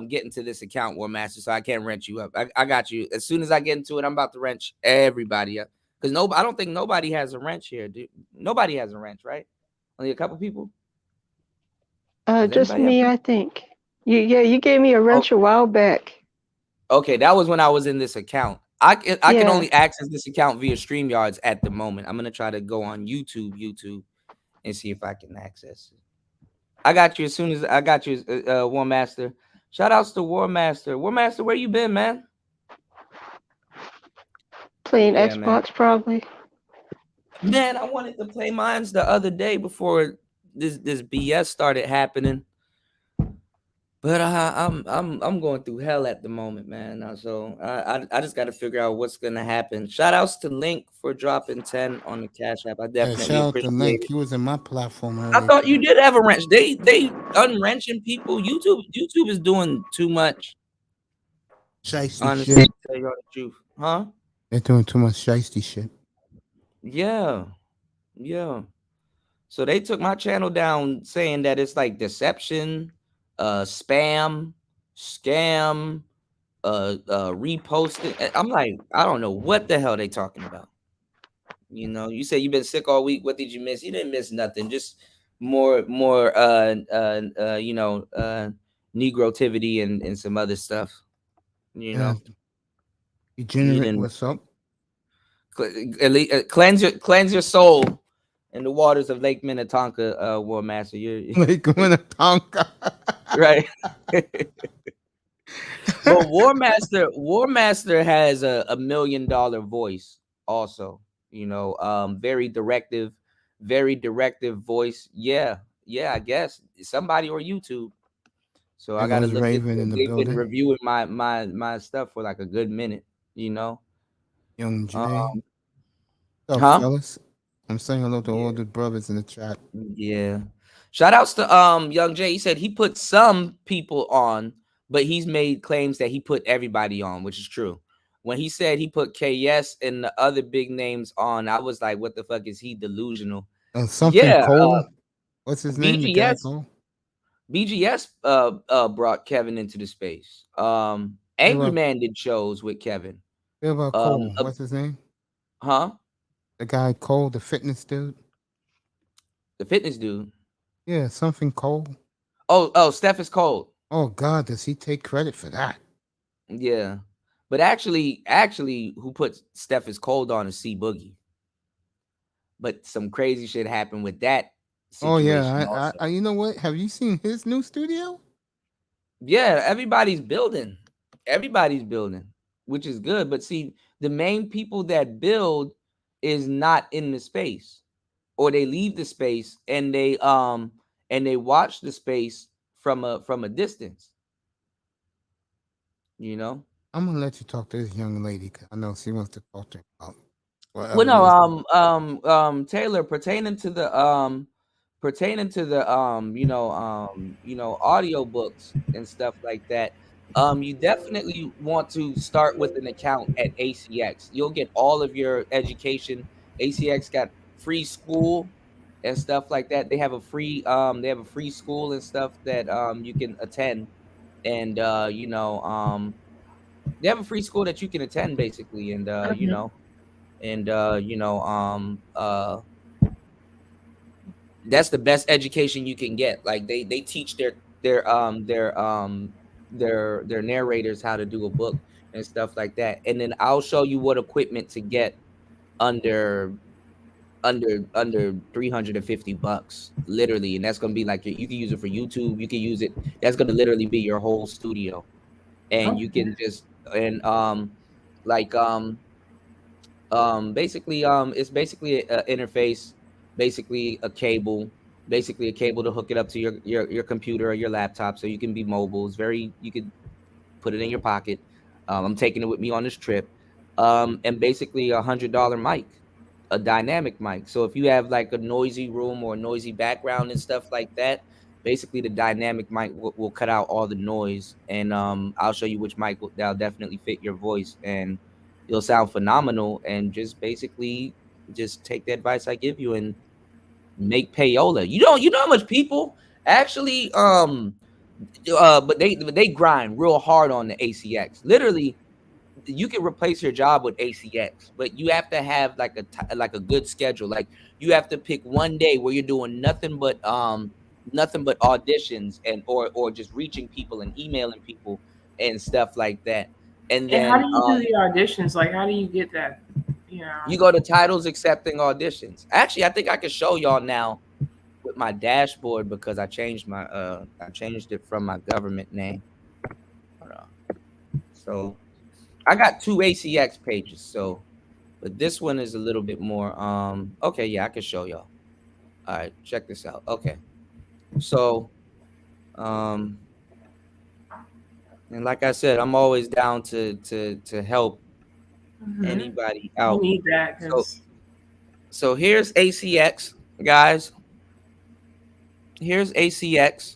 get into this account, War Master, so I can't wrench you up. I got you. As soon as I get into it, I'm about to wrench everybody up. Because I don't think nobody has a wrench here, dude. Nobody has a wrench, right? Only a couple people. Does Just anybody have? me, I think. You gave me a wrench a while back. Okay, that was when I was in this account. I can Yeah. only access this account via StreamYards at the moment. I'm gonna try to go on YouTube, and see if I can access it. I got you as soon as I got you, War Master. Shout outs to War Master. War Master, where you been, man? Playing Yeah, man. Xbox, probably. Man, I wanted to play mines the other day before this BS started happening. But I'm going through hell at the moment, man. So I just got to figure out what's gonna happen. Shout outs to Link for dropping 10 on the Cash App. I Yeah, definitely shout out to appreciate Link. it. He was in my platform I earlier. thought you did have a wrench. They unwrenching people. YouTube is doing too much. Shiesty Honestly, shit. tell you all the truth, huh? They're doing too much shiesty shit. Yeah, yeah. So they took my channel down, saying that it's like deception, spam, scam, reposting. I'm like, I don't know what the hell they talking about. You know, you say you've been sick all week. What did you miss? You didn't miss nothing. Just more, negrotivity and some other stuff. You Yeah, know, you degenerate. didn't What's up? cleanse your soul in the waters of Lake Minnetonka, War Master. You're Like Minnetonka. right. But War Master has a $1 million voice also. You know, very directive voice. Yeah, yeah, I guess somebody or YouTube. So I There gotta goes look Raven into it. in the They've been building. reviewing my stuff for like a good minute, you know. Young Jay. Um, What's up, huh? fellas? I'm saying hello to all Yeah, the brothers in the chat. yeah. Shout outs to Young Jay. He said he put some people on, but he's made claims that he put everybody on, which is true. When he said he put KS and the other big names on, I was like, what the fuck is he delusional? Something Yeah, Cole. What's his name? The guy BGS Cole. BGS brought Kevin into the space. What Angry about, Man did shows with Kevin. what about Cole? What's his name? Huh? The guy Cole, the fitness dude. The fitness dude. Yeah, something Cole. Oh, Steph is cold. Oh God, does he take credit for that? Yeah. But actually, who put Steph is cold on is C Boogie. But some crazy shit happened with that Oh situation yeah, also. you know what? Have you seen his new studio? Yeah, everybody's building. Everybody's building, which is good. But see, the main people that build is not in the space, or they leave the space and they watch the space from a distance. You know. I'm gonna let you talk to this young lady 'cause I know she wants to talk to him about Well, whatever it no, is. Taylor, pertaining to the audio books and stuff like that. You definitely want to start with an account at ACX. You'll get all of your education. ACX got free school and stuff like that. They have a free school and stuff that you can attend, and they have a free school that you can attend basically, and Mhm. that's the best education you can get. Like they teach their narrators how to do a book and stuff like that, and then I'll show you what equipment to get under under $350 literally, and that's gonna be like you can use it for YouTube. You can use it. That's gonna literally be your whole studio, and you Okay. can just and like basically it's basically an interface, basically a cable to hook it up to your computer or your laptop so you can be mobile. It's very, you could put it in your pocket. I'm taking it with me on this trip. And basically $100 mic, a dynamic mic. So if you have like a noisy room or a noisy background and stuff like that, basically the dynamic mic will cut out all the noise, and I'll show you which mic that'll definitely fit your voice, and you'll sound phenomenal. And just basically just take the advice I give you and make payola. You know how much people actually but they grind real hard on the ACX. Literally, you can replace your job with ACX, but you have to have like a good schedule. Like you have to pick one day where you're doing nothing but auditions and or just reaching people and emailing people and stuff like that. And And how then do you do the auditions? Like, how do you get that? You know. you go to titles accepting auditions. Actually, I think I can show y'all now with my dashboard because I changed it from my government name. Hold on. So I got 2 ACX pages, so but this one is a little bit more okay, yeah, I can show y'all. All right, check this out. Okay. So um and like I said, I'm always down to help anybody You out. need that So because here's ACX, guys. Here's ACX,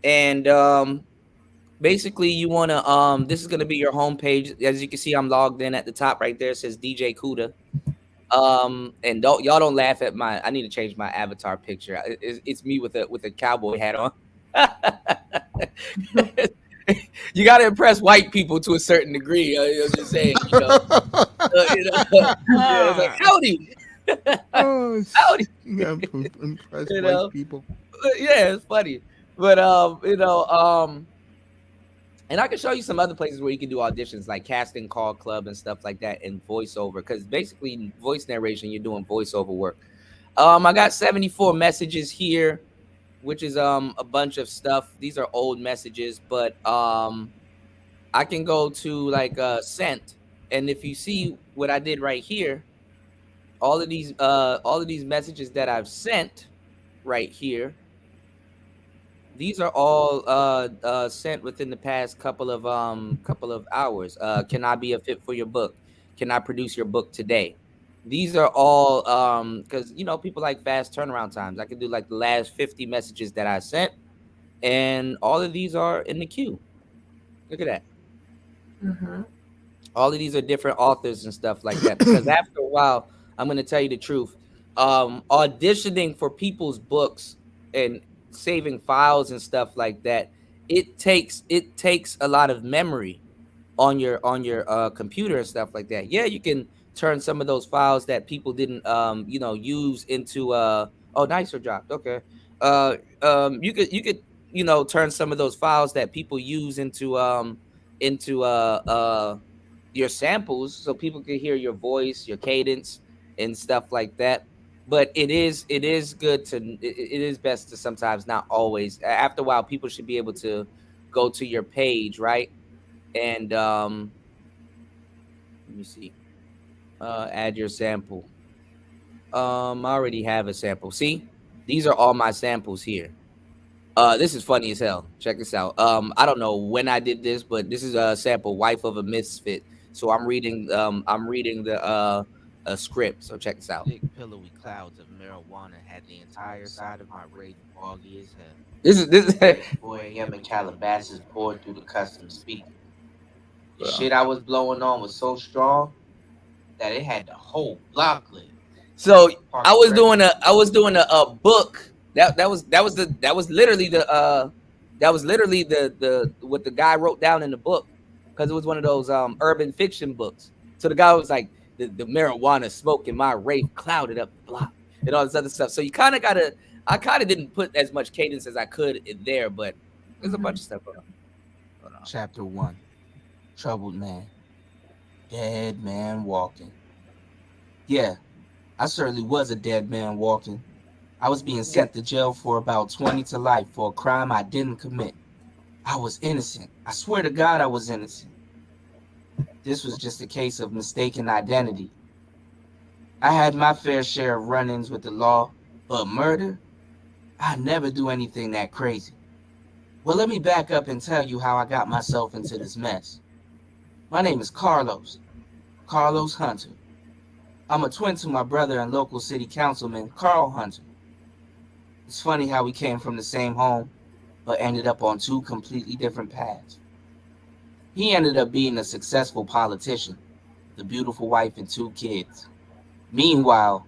and basically you want to this is going to be your homepage. As you can see, I'm logged in at the top right there. It says DJ Kuda. And don't laugh at my, I need to change my avatar picture. It's me with a cowboy hat on. You got to impress white people to a certain degree. I'm just saying, it's like, howdy. Oh, Howdy. you gotta impress You white know? people. Yeah, it's funny. But and I can show you some other places where you can do auditions, like Casting Call Club and stuff like that, and voiceover. Because basically, voice narration, you're doing voiceover work. I got 74 messages here, which is a bunch of stuff. These are old messages, but I can go to like sent, and if you see what I did right here, all of these messages that I've sent right here. These are all sent within the past couple of hours. Can I be a fit for your book? Can I produce your book today? These are all because people like fast turnaround times. I can do like the last 50 messages that I sent, and all of these are in the queue. Look at that. Mm-hmm. All of these are different authors and stuff like that. Because after a while, I'm going to tell you the truth. Auditioning for people's books and saving files and stuff like that, it takes a lot of memory on your computer and stuff like that. Yeah, you can turn some of those files that people didn't use into oh, nicer dropped. Okay. You could turn some of those files that people use into your samples so people can hear your voice, your cadence and stuff like that. But it is good to it is best to sometimes, not always. After a while, people should be able to go to your page, right? And let me see. Add your sample. I already have a sample. See, these are all my samples here. This is funny as hell. Check this out. I don't know when I did this, but this is a sample, "Wife of a Misfit." So I'm reading the script. So check this out. Thick pillowy clouds of marijuana had the entire side of my brain foggy as hell. This is 4 a.m. in Calabasas poured through the custom speaker. The Wow. shit I was blowing on was so strong that it had the whole block lit. So I was doing a book. That was literally the what the guy wrote down in the book, because it was one of those urban fiction books. So the guy was like, the marijuana smoke in my rave clouded up the block and all this other stuff. So you kind of gotta. I kind of didn't put as much cadence as I could in there, but there's a bunch of stuff going on. Chapter 1. Troubled Man. Dead man walking. Yeah, I certainly was a dead man walking. I was being sent to jail for about 20 to life for a crime I didn't commit. I was innocent. I swear to God I was innocent. This was just a case of mistaken identity. I had my fair share of run-ins with the law, but murder? I'd never do anything that crazy. Well, let me back up and tell you how I got myself into this mess. My name is Carlos Hunter. I'm a twin to my brother and local city councilman, Carl Hunter. It's funny how we came from the same home, but ended up on two completely different paths. He ended up being a successful politician, the beautiful wife and 2 kids. Meanwhile,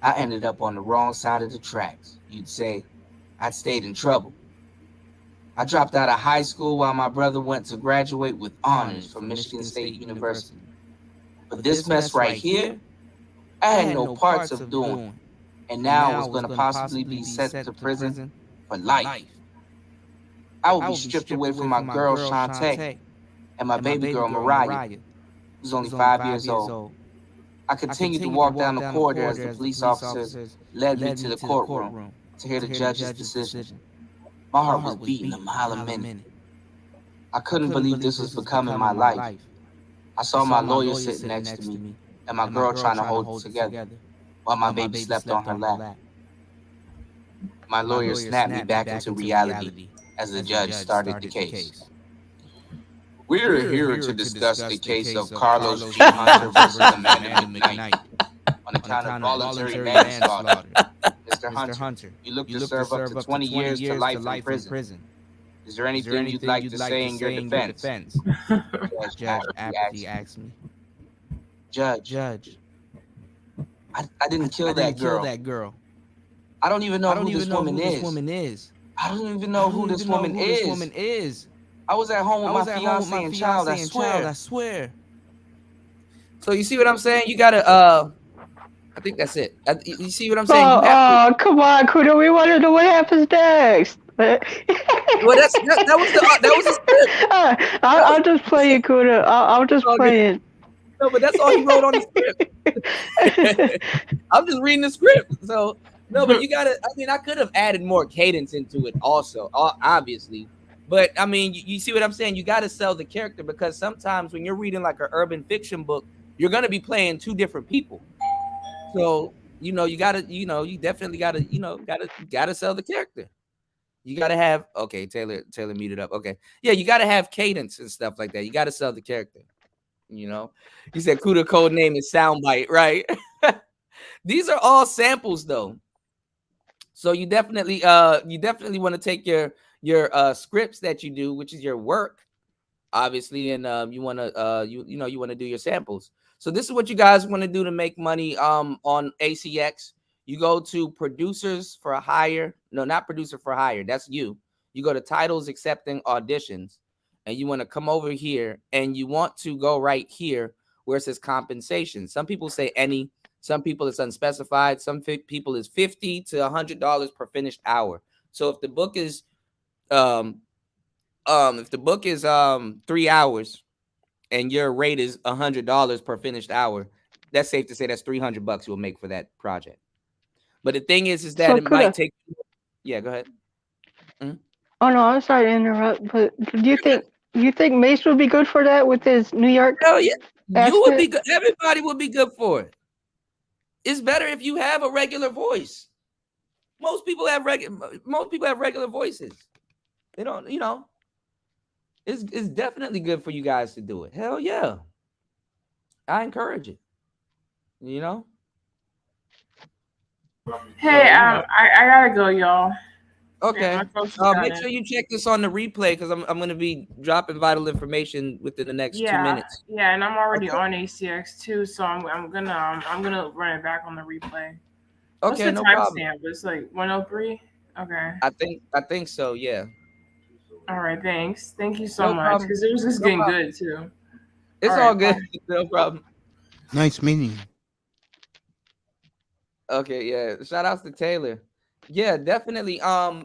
I ended up on the wrong side of the tracks. You'd say I'd stayed in trouble. I dropped out of high school while my brother went to graduate with honors from Michigan State University. But this mess right here, I had no parts of doing, and now I was going to possibly be sent to prison for life. I would be stripped away from my girl Shantae and my baby girl Mariah, who's only 5 years old. I continued to walk down the corridor as the police officers led me to the courtroom to hear the judge's decision. My heart was beating a mile a minute. I couldn't believe this was becoming my life. I saw my lawyer sitting next to me and my girl trying to hold it together while my baby slept on her lap. My lawyer snapped me back into reality as the judge started the case. We're here to discuss the case of Carlos G. Hunter versus Amanda McKnight on account of voluntary manslaughter. Mr. Hunter, you look to serve up to 20 years to life in prison. Is there anything you'd like to say in your defense? Judge Apathy asked me. Judge, I didn't kill that girl. I don't even know who this woman is. I don't even know who this woman is. I was at home with my fiance and child, I swear. So you see what I'm saying? You gotta I think that's it. You see what I'm saying? You have Oh, come on, Kudo. We want to know what happens next. well, that was the script. I'll just play it, Kudo. I'll just play it. No, but that's all he wrote on the script. I'm just reading the script. So no, but you gotta. I mean, I could have added more cadence into it, also, obviously. But I mean, you see what I'm saying? You got to sell the character, because sometimes when you're reading like an urban fiction book, you're gonna be playing two different people. So you definitely gotta sell the character. You gotta have Taylor muted up. Okay, yeah, you gotta have cadence and stuff like that. You gotta sell the character. You know, he said Kuda code name is Soundbite, right? These are all samples though. So you definitely want to take your scripts that you do, which is your work, obviously, and you want to you want to do your samples. So this is what you guys want to do to make money on ACX. You go to producers for hire. No, not producer for hire. That's you. You go to titles accepting auditions, and you want to come over here, and you want to go right here where it says compensation. Some people say any. Some people it's unspecified. Some people is $50 to $100 per finished hour. So if the book is 3 hours and your rate is $100 per finished hour, that's safe to say that's $300 you'll make for that project. But the thing is that it might take. Yeah, go ahead. Oh no, I'm sorry to interrupt, but do you think Mace would be good for that with his New York? Hell yeah, accent? you would be good. Everybody would be good for it. It's better if you have a regular voice. Most people have regular voices. They don't, It's definitely good for you guys to do it. Hell yeah, I encourage it. Hey, I gotta go, y'all. Okay. Make sure you check this on the replay, because I'm going to be dropping vital information within the next 2 minutes. Yeah, and I'm already on ACX too, so I'm gonna run it back on the replay. What's Okay, the no time problem. stamp? It's like 103. Okay. I think so. Yeah. All right. Thanks. Thank you so No much, problem. because it was just No getting problem. good too. It's All all right, good. bye. No problem. Nice meeting you. Okay, yeah. Shout outs to Taylor. Yeah, definitely. I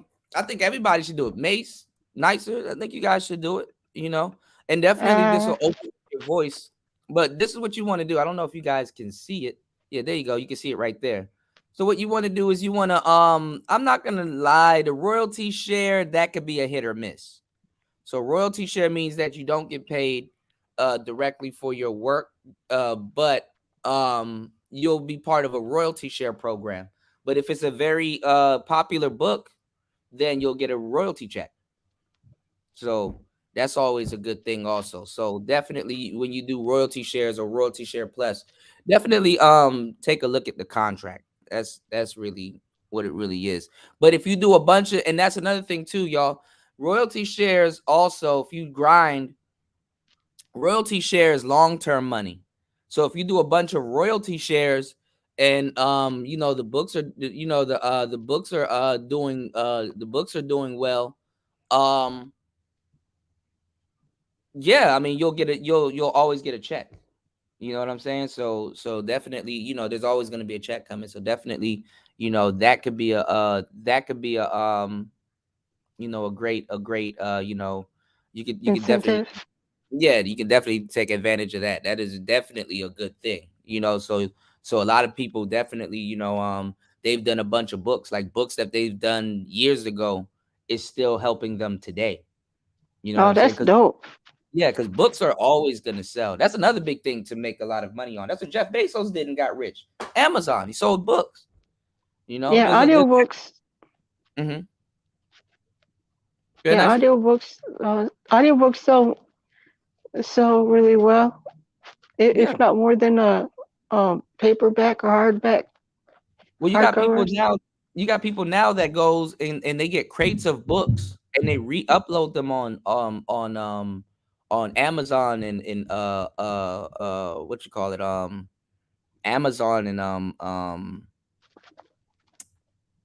think everybody should do it. Mace, Nicer, I think you guys should do it, and definitely this will open your voice. But this is what you want to do. I don't know if you guys can see it. Yeah, there you go. You can see it right there. So what you want to do is you want to, I'm not going to lie, the royalty share, that could be a hit or miss. So royalty share means that you don't get paid directly for your work, but you'll be part of a royalty share program. But if it's a very popular book, then you'll get a royalty check. So that's always a good thing also. So definitely when you do royalty shares or royalty share plus, definitely take a look at the contract. That's really what it really is. But if you do a bunch of, and that's another thing too, y'all, royalty shares also, if you grind, royalty shares long-term money. So if you do a bunch of royalty shares, and the books are the books are doing well, yeah, I mean you'll always get a check. You know what I'm saying? So definitely, there's always going to be a check coming. So definitely, that could be a a great you could definitely, yeah, you can definitely take advantage of that. That is definitely a good thing. So a lot of people definitely, they've done a bunch of books, like books that they've done years ago is still helping them today. Oh, that's dope. Yeah, because books are always going to sell. That's another big thing to make a lot of money on. That's what Jeff Bezos did and got rich. Amazon, he sold books. Yeah, audiobooks. Mm-hmm. Yeah, audiobooks sell really well. If not more than a paperback or hardback. Well, you got people now that goes and they get crates of books and they re-upload them on Amazon and what you call it, Amazon and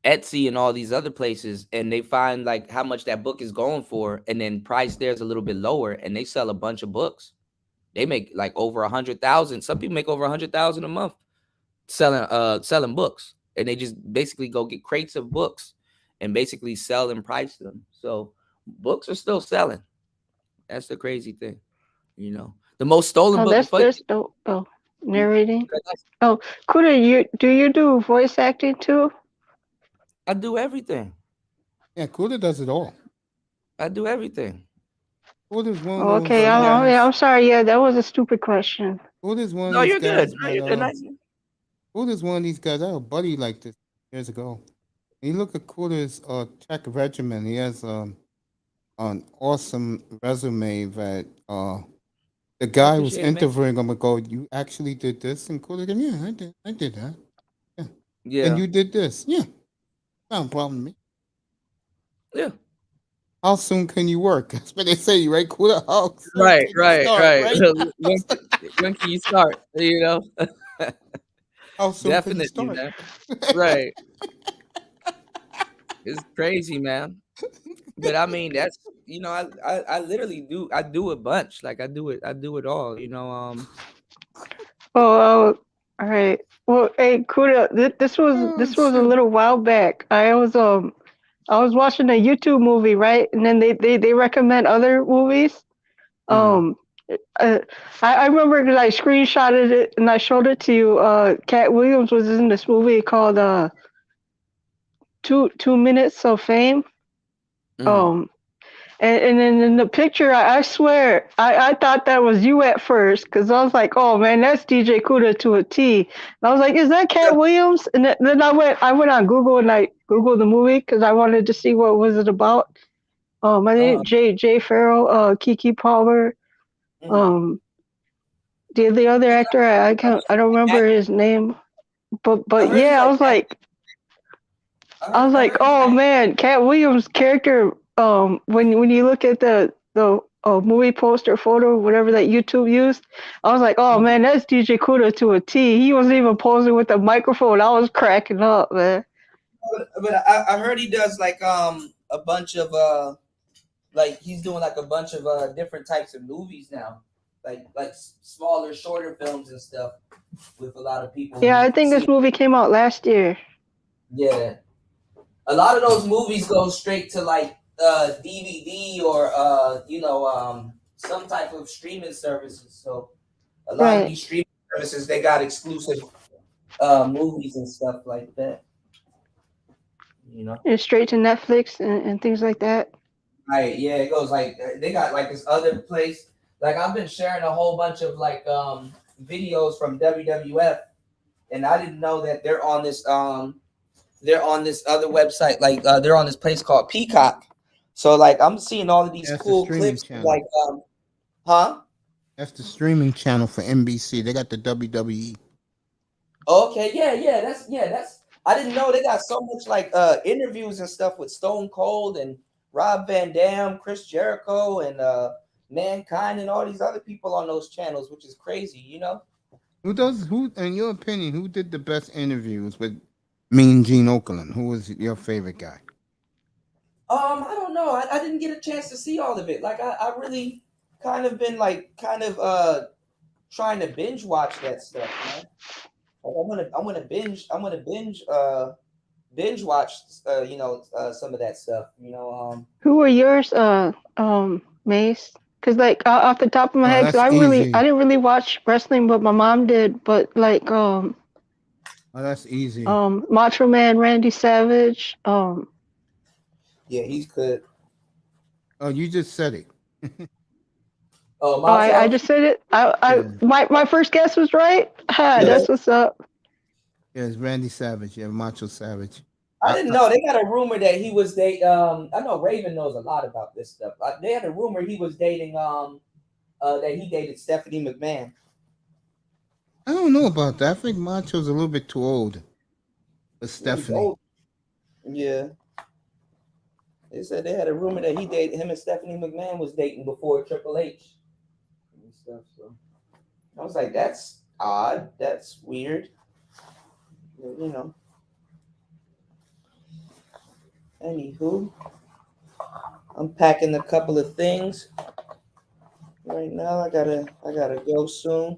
Etsy and all these other places, and they find like how much that book is going for, and then price there's a little bit lower, and they sell a bunch of books. They make like over 100,000. Some people make over 100,000 a month selling books, and they just basically go get crates of books and basically sell and price them. So books are still selling. That's the crazy thing, you know. The most stolen Oh, book. there's narrating. Oh, Kuda, do you do voice acting too? I do everything. Yeah, Kuda does it all. I do everything. Kuda's one of Oh, those okay. guys. I'm sorry. Yeah, that was a stupid question. Kuda's one of No, these you're guys. good. No, you're good. Nice. Kuda's one of these guys. I had a buddy like this years ago. You look at Kuda's tech regimen. He has an awesome resume that the guy was Appreciate it, man. interviewing him and go, "You actually did this?" And Kuda goes, "Yeah, I did that. Yeah. Yeah. And you did this? Yeah. Not a problem to me. Yeah. How soon can you work? That's what they say, right? Kuda, how soon Right. can you start, when can you start? You know. How soon Definitely, can you man. start? Right. It's crazy, man. But I mean, that's, you know, I literally do a bunch. Like I do it all. You know. Oh, all right. Well, hey, Kuda, this was a little while back. I was watching a YouTube movie, right? And then they recommend other movies. Mhm. I remember because I screenshotted it and I showed it to you. Cat Williams was in this movie called 2 minutes of Fame. Mhm. And then in the picture, I swear, I thought that was you at first because I was like, oh man, that's DJ Kuda to a T. And I was like, is that Cat Williams? And then I went on Google and I Googled the movie because I wanted to see what was it about. I think Jay Farrell, Kiki Palmer, Mhm. the other actor, I don't remember his name, I but heard he's yeah, like I was I like, heard he's oh like man, Cat Williams' character. When you look at the movie poster photo, whatever that YouTube used, I was like, oh man, that's DJ Kuda to a T. He wasn't even posing with the microphone. I was cracking up, man. but I heard he does like a bunch of like he's doing like a bunch of different types of movies now, like smaller, shorter films and stuff with a lot of people. Yeah, I Who think see this movie came out last year. Yeah, a lot of those movies go straight to like DVD or some type of streaming services. So a lot of Right. these streaming services, they got exclusive movies and stuff like that. You know. And straight to Netflix and things like that. Right, yeah, it goes like they got like this other place. Like I've been sharing a whole bunch of like videos from WWF, and I didn't know that they're on this other website. Like they're on this place called Peacock. So like I'm seeing all of these That's the cool streaming clips. channel. Like huh? That's the streaming channel for NBC. They got the WWE. Okay, that's I didn't know they got so much like interviews and stuff with Stone Cold and Rob Van Dam, Chris Jericho, and Mankind, and all these other people on those channels, which is crazy, you know. Who in your opinion, who did the best interviews with Mean Gene Okerlund? Who was your favorite guy? I don't know. I didn't get a chance to see all of it. Like I really kind of been like trying to binge watch that stuff, man. Like, I'm gonna binge watch some of that stuff, you know. Who were yours, Mace? Because like off the top of my Oh, head, because that's easy. I didn't really watch wrestling, but my mom did. But like Oh, that's easy. Macho Man Randy Savage. Yeah, he's good. Oh, you just said it. Oh, I just said it. My first guess was right. Ha, that's what's up. Yeah, it's Randy Savage. Yeah, Macho Savage. I didn't know. They got a rumor that he was dating. I know Raven knows a lot about this stuff. They had a rumor he was dating. That he dated Stephanie McMahon. I don't know about that. I think Macho's a little bit too old for Stephanie. Yeah. They said they had a rumor that him and Stephanie McMahon was dating before Triple H and stuff. So I was like, that's odd. That's weird. You know. Anywho, I'm packing a couple of things right now. I gotta go soon.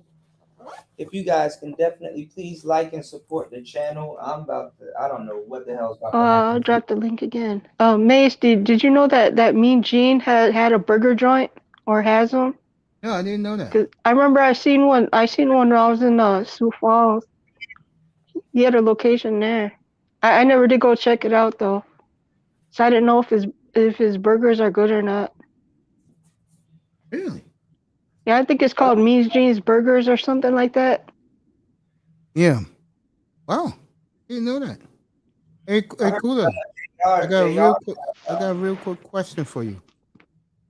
If you guys can definitely please like and support the channel. I don't know what the hell's about to I'll happen. drop the link again. Mace, did you know that Mean Gene had a burger joint or has one? No, I didn't know that. 'Cause I remember I seen one when I was in Sioux Falls. He had a location there. I never did go check it out though. So I didn't know if his burgers are good or not. Really? Yeah, I think it's called Mean Gene's Burgers or something like that. Yeah. Wow. Didn't know that. Hey, Cooler. I got a real quick question for you.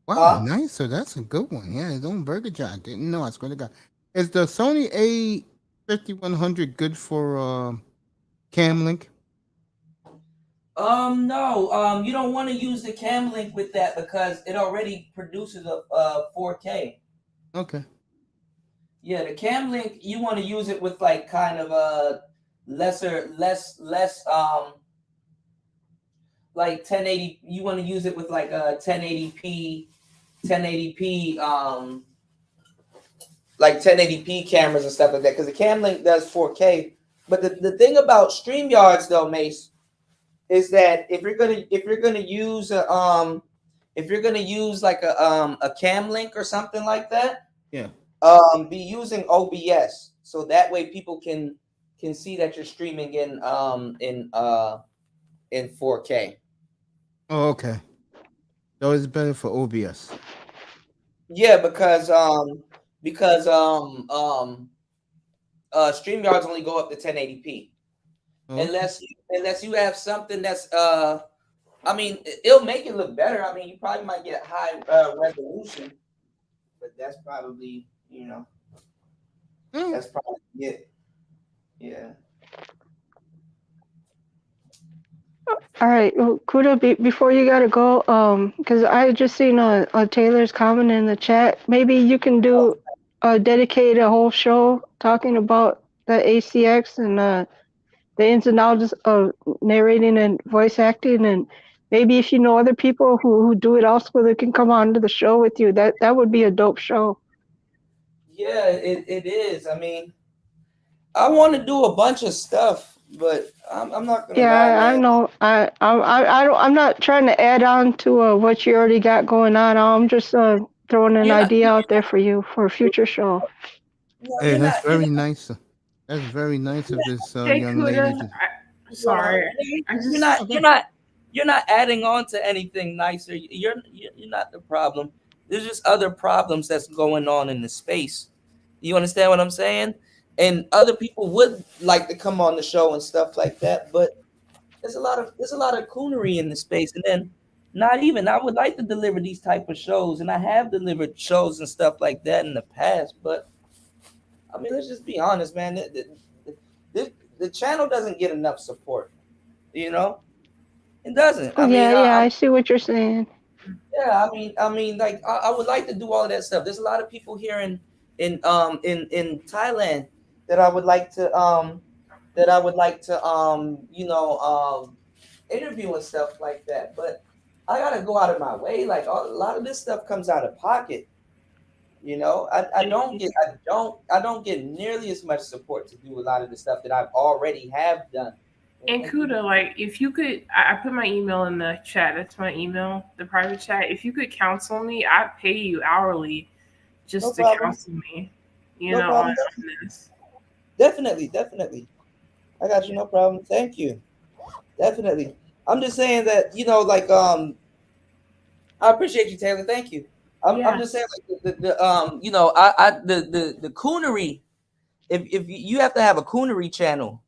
Wow, nice. So that's a good one. Yeah, his own burger joint. Didn't know. I swear to God. Is the Sony A5100 good for Cam Link? No. You don't want to use the Cam Link with that because it already produces a 4K. Okay. Yeah, the Cam Link, you want to use it with like kind of a less like 1080. You want to use it with like a 1080p like 1080p cameras and stuff like that because the Cam Link does 4K. But the thing about StreamYards though, Mace, is that if you're gonna use like a Cam Link or something like that, yeah, be using OBS so that way people can see that you're streaming in 4K. Oh, okay. So it's better for OBS. Yeah, because StreamYards only go up to 1080p. Okay. Unless you have something that's I mean, it'll make it look better. I mean, you probably might get high resolution, but that's probably, that's probably it. Yeah. All right, well, Kuda, before you gotta go, because I just seen Taylor's comment in the chat. Maybe you can dedicate a whole show talking about the ACX and the ins and outs of narrating and voice acting, and maybe if you know other people who do it also, they can come on to the show with you. That would be a dope show. Yeah, it is. I mean, I want to do a bunch of stuff, but I'm not gonna. Yeah, lie, I know. I'm not trying to add on to what you already got going on. I'm just throwing an idea out there for you for a future show. Hey, that's very nice. That's very nice of this young lady. Sorry, you're not adding on to anything nicer. You're not the problem. There's just other problems that's going on in the space. You understand what I'm saying? And other people would like to come on the show and stuff like that, but there's a lot of coonery in the space. And then I would like to deliver these type of shows, and I have delivered shows and stuff like that in the past, but I mean, let's just be honest, man. The channel doesn't get enough support. It doesn't. I see what you're saying. Yeah, I mean, like I would like to do all of that stuff. There's a lot of people here in Thailand that I would like to interview and stuff like that. But I gotta go out of my way. Like a lot of this stuff comes out of pocket. I don't get nearly as much support to do a lot of the stuff that I've already have done. And Kuda, like if you could, I put my email in the chat. That's my email, the private chat. If you could counsel me, I'd pay you hourly just to counsel me. On this. Definitely. I got you, no problem. Thank you. Definitely. I'm just saying that I appreciate you, Taylor. Thank you. I'm just saying like the coonery. If you have to have a coonery channel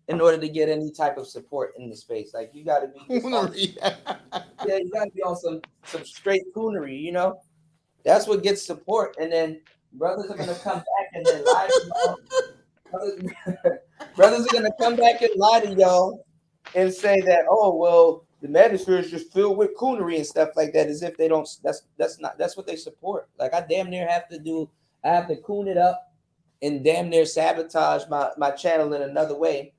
in order to get any type of support in the space, like you got to be you got to be on some straight coonery. That's what gets support, and then brothers are gonna come back and then lie to y'all. Brothers are gonna come back and lie to y'all and say that, oh well, the manosphere is just filled with coonery and stuff like that, as if they don't. That's what they support. Like I damn near have to coon it up and damn near sabotage my channel in another way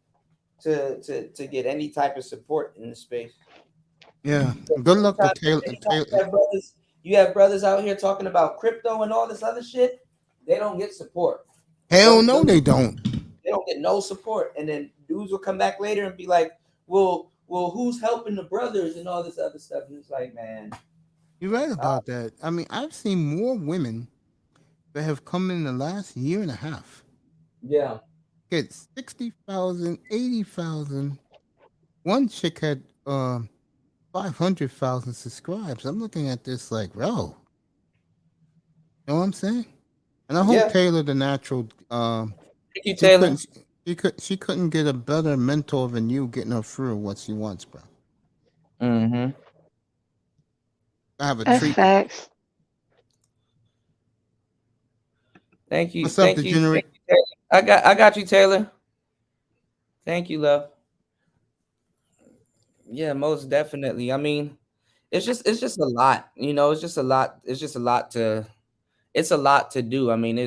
to get any type of support in the space. Yeah. Good luck to Taylor. You have brothers out here talking about crypto and all this other shit. They don't get support. Hell no, they don't. They don't get no support. And then dudes will come back later and be like, well, who's helping the brothers and all this other stuff? And it's like, man, You're right about that. I mean, I've seen more women that have come in the last year and a half yeah, get 60,000, 80,000. One chick had 500,000 subscribers. I'm looking at this like, bro. You know what I'm saying? And I hope Yeah. Taylor the Natural thank you, Taylor. she couldn't get a better mentor than you getting her through what she wants, bro. Mm-hmm. I have a That's treat. facts. Thank you. What's up, Thank you. Degenerate? Thank you, Taylor. I got you, Taylor. Thank you, love. Yeah, most definitely. I mean, it's just a lot, you know, it's just a lot to do. I mean,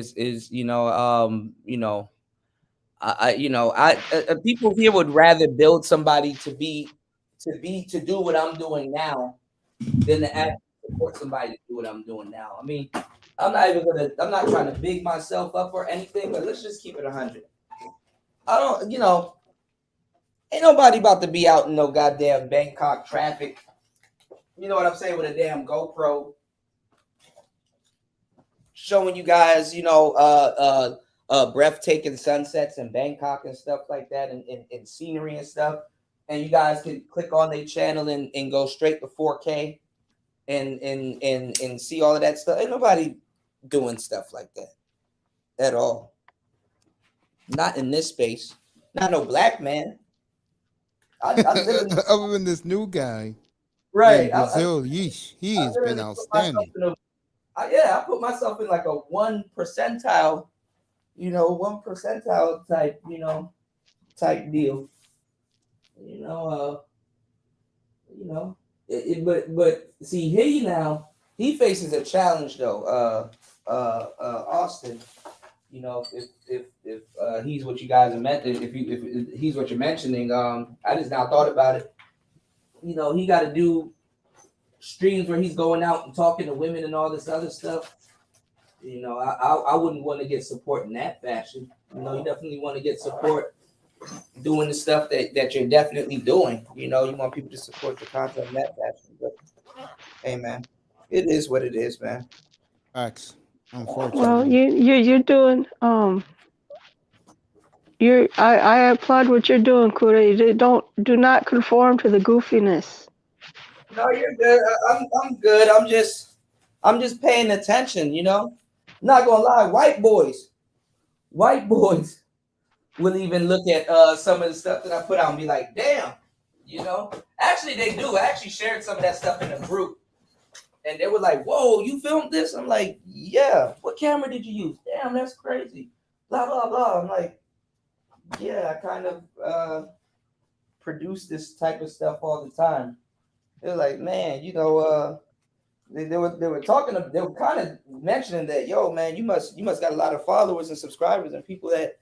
people here would rather build somebody to do what I'm doing now than to actually support somebody to do what I'm doing now. I mean, I'm not trying to big myself up or anything, but let's just keep it 100. I don't, ain't nobody about to be out in no goddamn Bangkok traffic. You know what I'm saying? With a damn GoPro showing you guys, breathtaking sunsets in Bangkok and stuff like that, and scenery and stuff. And you guys can click on their channel and go straight to 4K and see all of that stuff. Ain't nobody doing stuff like that at all. Not in this space. Not no black man. I Other than this new guy, right. in Brazil, yeesh, he's been outstanding. I put myself in like a 1 percentile, 1 percentile type deal. But see, he faces a challenge though. Austin, if he's what you guys are if he's what you're mentioning, I just now thought about it. He got to do streams where he's going out and talking to women and all this other stuff. I wouldn't want to get support in that fashion. You definitely want to get support doing the stuff that you're definitely doing. You want people to support your content in that fashion. But hey, man, it is what it is, man. Facts. Unfortunately. Well, you're doing I applaud what you're doing, Kuda. You do not conform to the goofiness. No, you're good. I'm good. I'm just paying attention. Not gonna lie, white boys will even look at some of the stuff that I put out and be like, damn. Actually they do. I actually shared some of that stuff in a group, and they were like, whoa, you filmed this? I'm like, yeah. What camera did you use? Damn, that's crazy. Blah blah blah. I'm like, yeah, I kind of produce this type of stuff all the time. They're like, man, they were talking. They were kind of mentioning that, yo, man, you must got a lot of followers and subscribers and people that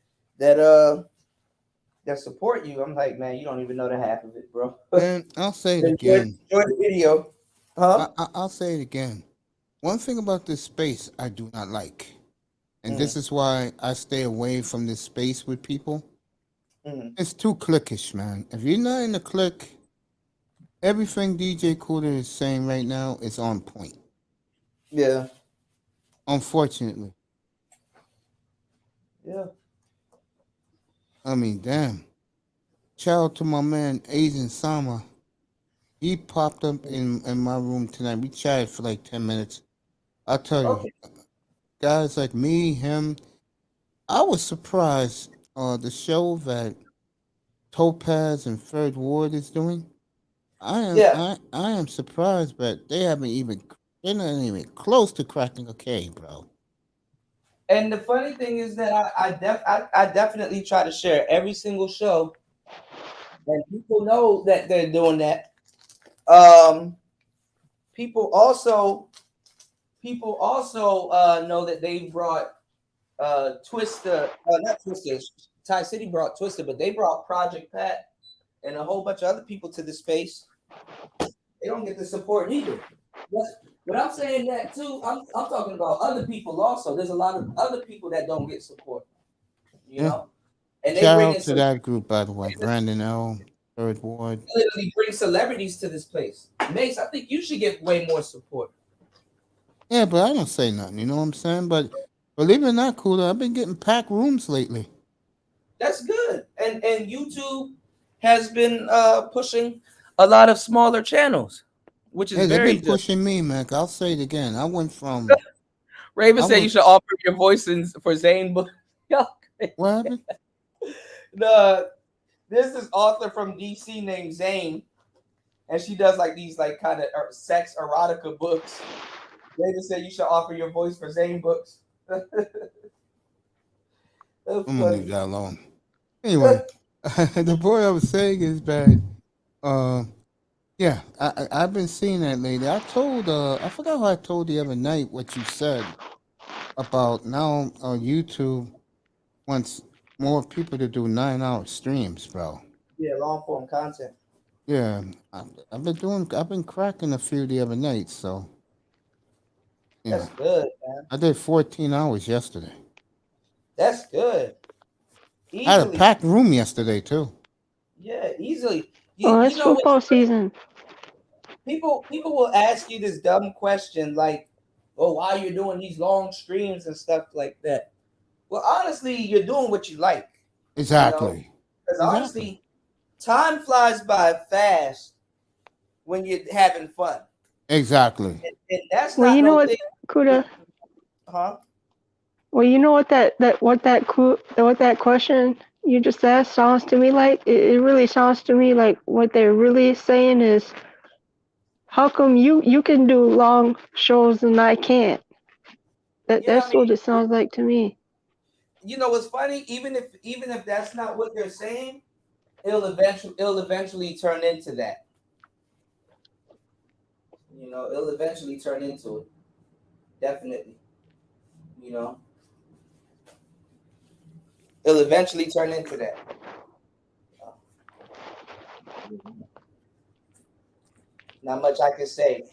support you. I'm like, man, you don't even know the half of it, bro. And I'll say it again. Enjoy the video, huh? I'll say it again. One thing about this space I do not like, and this is why I stay away from this space with people. It's too cliquish, man. If you're not in the clique, everything DJ Kuda is saying right now is on point. Yeah. Unfortunately. Yeah. I mean, damn. Shout out to my man, Asian Sama. He popped up in my room tonight. We chatted for like 10 minutes. I'll tell you, guys like me, him, I was surprised the show that Topaz and Third Ward is doing. I am surprised, but they're not even close to cracking a K, bro. And the funny thing is that I definitely try to share every single show, and people know that they're doing that. Um, people also know that they brought Twista, not Twista. Ty City brought Twista, but they brought Project Pat and a whole bunch of other people to the space. They don't get the support either. But I'm saying that too. I'm talking about other people also. There's a lot of other people that don't get support. You Yeah. know, and they Shout bring out in to that group, by the way. Brandon L, Third Ward. literally bring celebrities to this place. Mace, I think you should get way more support. Yeah, but I don't say nothing. You know what I'm saying? But believe it or not, Cooler, I've been getting packed rooms lately. That's good. And YouTube has been pushing a lot of smaller channels, which is Hey, they've very been good. pushing me, man. I'll say it again. I went from Raven I said you went. should offer your voice for Zane book. What happened? There's this author from DC named Zane, and she does like these like kind of sex erotica books. Raven said you should offer your voice for Zane books. That's I'm gonna funny. leave that alone. Anyway, the point I was saying is that, yeah, I've been seeing that lately. I told, I forgot how I told the other night what you said about now YouTube wants more people to do 9-hour streams, bro. Yeah, long form content. Yeah, I've been cracking a few the other night, so yeah, That's good, man. I did 14 hours yesterday. That's good. I had a Easily. packed room yesterday too. Yeah, easily. Oh, You it's know football what? season. People will ask you this dumb question like, "Oh, why you're doing these long streams and stuff like that?" Well, honestly, you're doing what you like. Exactly. Because honestly, time flies by fast when you're having fun, Exactly. and that's Well, not you know no what, thing, Kuda? huh? Well, you know what that question you just asked sounds to me like? It really sounds to me like what they're really saying is, how come you can do long shows and I can't? Yeah, That's what it sounds like to me. you know what's funny? Even if that's not what they're saying, it'll eventually turn into that. You know, it'll eventually turn into it. Definitely. You know, it'll eventually turn into that. Not much I can say.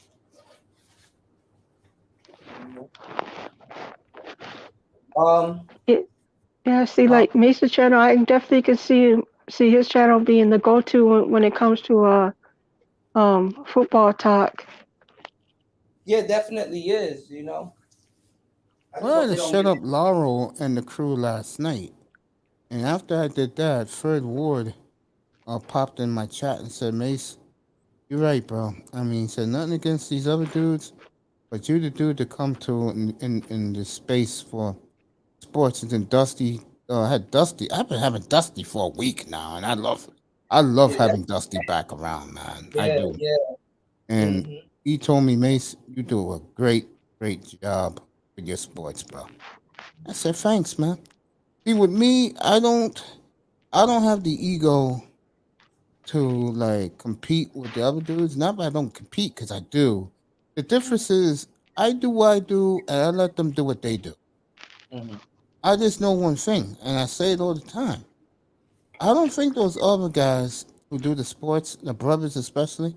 Yeah, see, like Mesa channel, I definitely can see his channel being the go-to when it comes to football talk. Yeah, definitely is. You know, I just Well, I hope had they to don't shut get up Laurel and the crew last night. And after I did that, Fred Ward popped in my chat and said, Mace, you're right, bro. I mean, he said nothing against these other dudes, but you the dude to come to in this space for sports. And then Dusty had Dusty. I've been having Dusty for a week now, and I love Yeah, having Dusty back around, man. I do. yeah. And he told me, Mace, you do a great job with your sports, bro. I said, thanks, man. See, with me, I don't have the ego to like compete with the other dudes. Not that I don't compete, because I do. The difference is I do what I do, and I let them do what they do. I just know one thing, and I say it all the time. I don't think those other guys who do the sports, the brothers especially,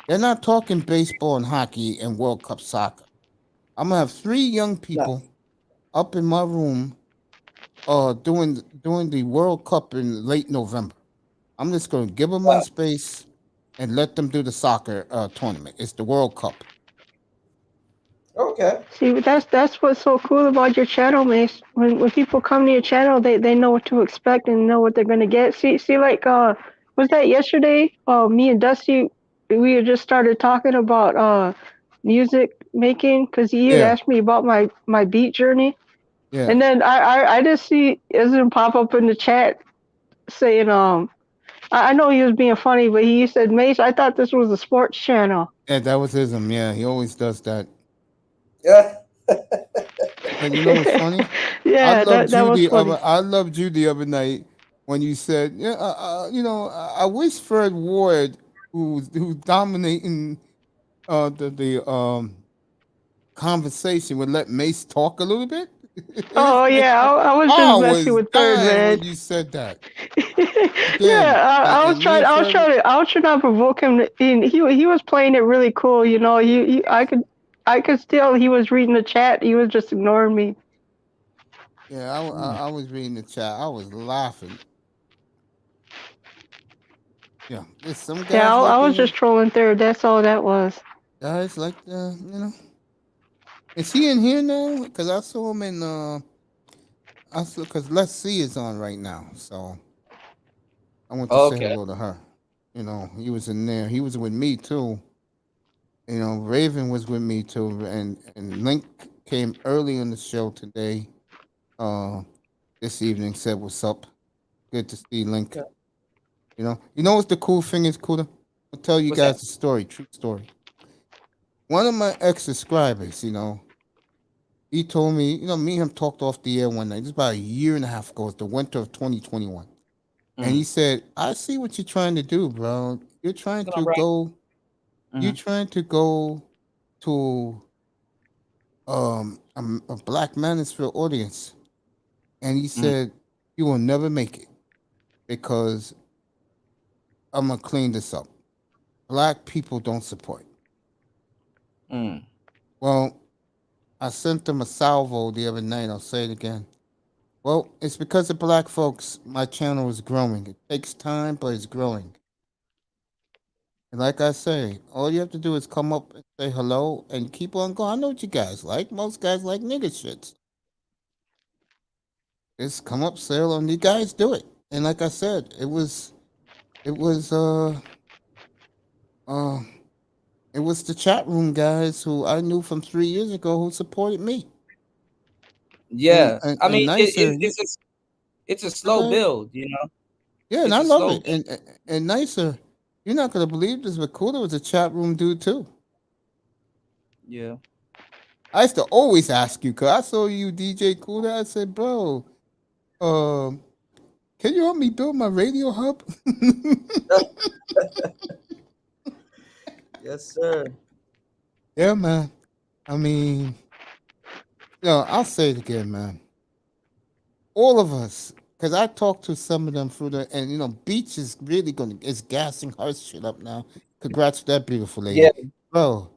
they're not talking baseball and hockey and World Cup soccer. I'm gonna have 3 young people up in my room doing the World Cup in late November. I'm just gonna give them my space and let them do the soccer tournament. It's the World Cup. Okay. See, but that's what's so cool about your channel, Mace. When people come to your channel, they know what to expect and know what they're gonna get. See, like was that yesterday? Me and Dusty, we had just started talking about music making because he had asked me about my beat journey. Yeah. And then I just see Ism pop up in the chat saying I know he was being funny, but he said, Mace, I thought this was a sports channel. Yeah, that was Ism. Yeah, he always does that. Yeah. But you know what's funny? Yeah, that was funny. I loved you the other night when you said, yeah, you know, I wish Fred Ward who's dominating the conversation would let Mace talk a little bit. Oh yeah, I was I just messing was with Third dying Man. when you said that. Yeah, Again, I was and me trying. and I was Trevor, trying to. I was trying to provoke him. And he was playing it really cool. You know, I could still. He was reading the chat. He was just ignoring me. yeah, I was reading the chat. I was laughing. Yeah, there's some Yeah, guys I like was it. just trolling Third. That's all that was. Guys like is he in here now? Because I saw him in I saw because Let's See is on right now, so I want to say Okay. hello to her. He was in there. He was with me too. Raven was with me too, and Link came early in the show today. Uh, this evening said, "What's up? Good to see Link." Okay. What's the cool thing is, Kuda? I'll tell you What's that? guys a story, true story. One of my ex-subscribers, he told me, me and him talked off the air one night. This is about a year and a half ago. It's the winter of 2021. And he said, I see what you're trying to do, bro. You're trying What's to up, Ray? go, you're trying to go to a Black Manosphere audience. And he said, you will never make it because I'm gonna clean this up. Black people don't support. Mm. Well, I sent them a salvo the other night. I'll say it again. Well, it's because of black folks. My channel is growing. It takes time, but it's growing. And like I say, all you have to do is come up and say hello and keep on going. I know what you guys like. Most guys like nigga shits. Just come up, say hello, and you guys do it. And like I said, it was it was the chat room guys who I knew from 3 years ago who supported me. Yeah. I And mean, nicer. it's a slow Okay. build, Yeah, and It's I a love slow it. And nicer. You're not gonna believe this, but Kuda was a chat room dude too. Yeah. I used to always ask you, cause I saw you DJ Kuda. I said, bro, can you help me build my radio hub? Yes, sir. Yeah, man. I mean, I'll say it again, man. All of us, because I talked to some of them through and Beach is really is gassing her shit up now. Congrats to that beautiful lady. Yeah. Bro,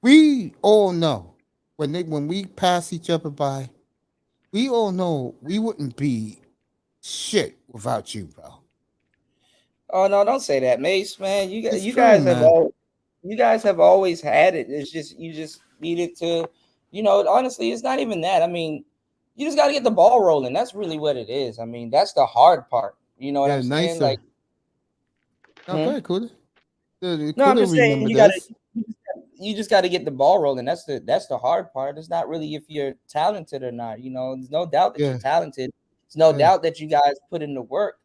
we all know when we pass each other by, we all know we wouldn't be shit without you, bro. Oh no, don't say that, Mace, man. It's You true, guys man. you guys have always had it. It's just you just needed to, honestly, it's not even that. I mean, you just got to get the ball rolling. That's really what it is. I mean, that's the hard part. You know what Yeah, I'm saying? nicer. Like, No, go ahead, Kuda. no, I'm Kuda just saying remember this. you just got to get the ball rolling. That's the hard part. It's not really if you're talented or not. There's no doubt that you're Yeah, talented. There's no yeah. doubt that you guys put in the work.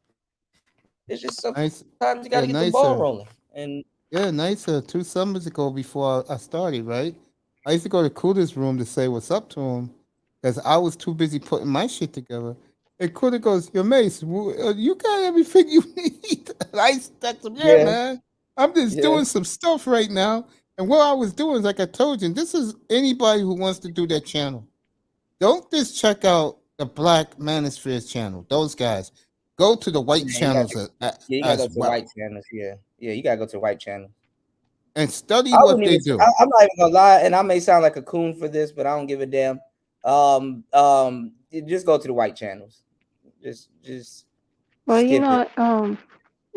It's just Nice. sometimes you got Yeah, to get the ball nicer. rolling. And Yeah, nicer. 2 summers ago, before I started, right? I used to go to Kuda's room to say what's up to him, because I was too busy putting my shit together. And Kuda goes, "Yo, Mace, you got everything you need." And I text him, "Yeah, yeah, man. I'm just yeah. doing some stuff right now." And what I was doing, like I told you, and this is anybody who wants to do that channel. Don't just check out the Black Manosphere's channel. Those guys. Go to the white Yeah, channels you gotta go as to well white channels. Yeah, yeah, you gotta go to white channels. and study I what wouldn't they even. do. I'm not even gonna lie, and I may sound like a coon for this, but I don't give a damn. Just go to the white channels. Just Well, skip it.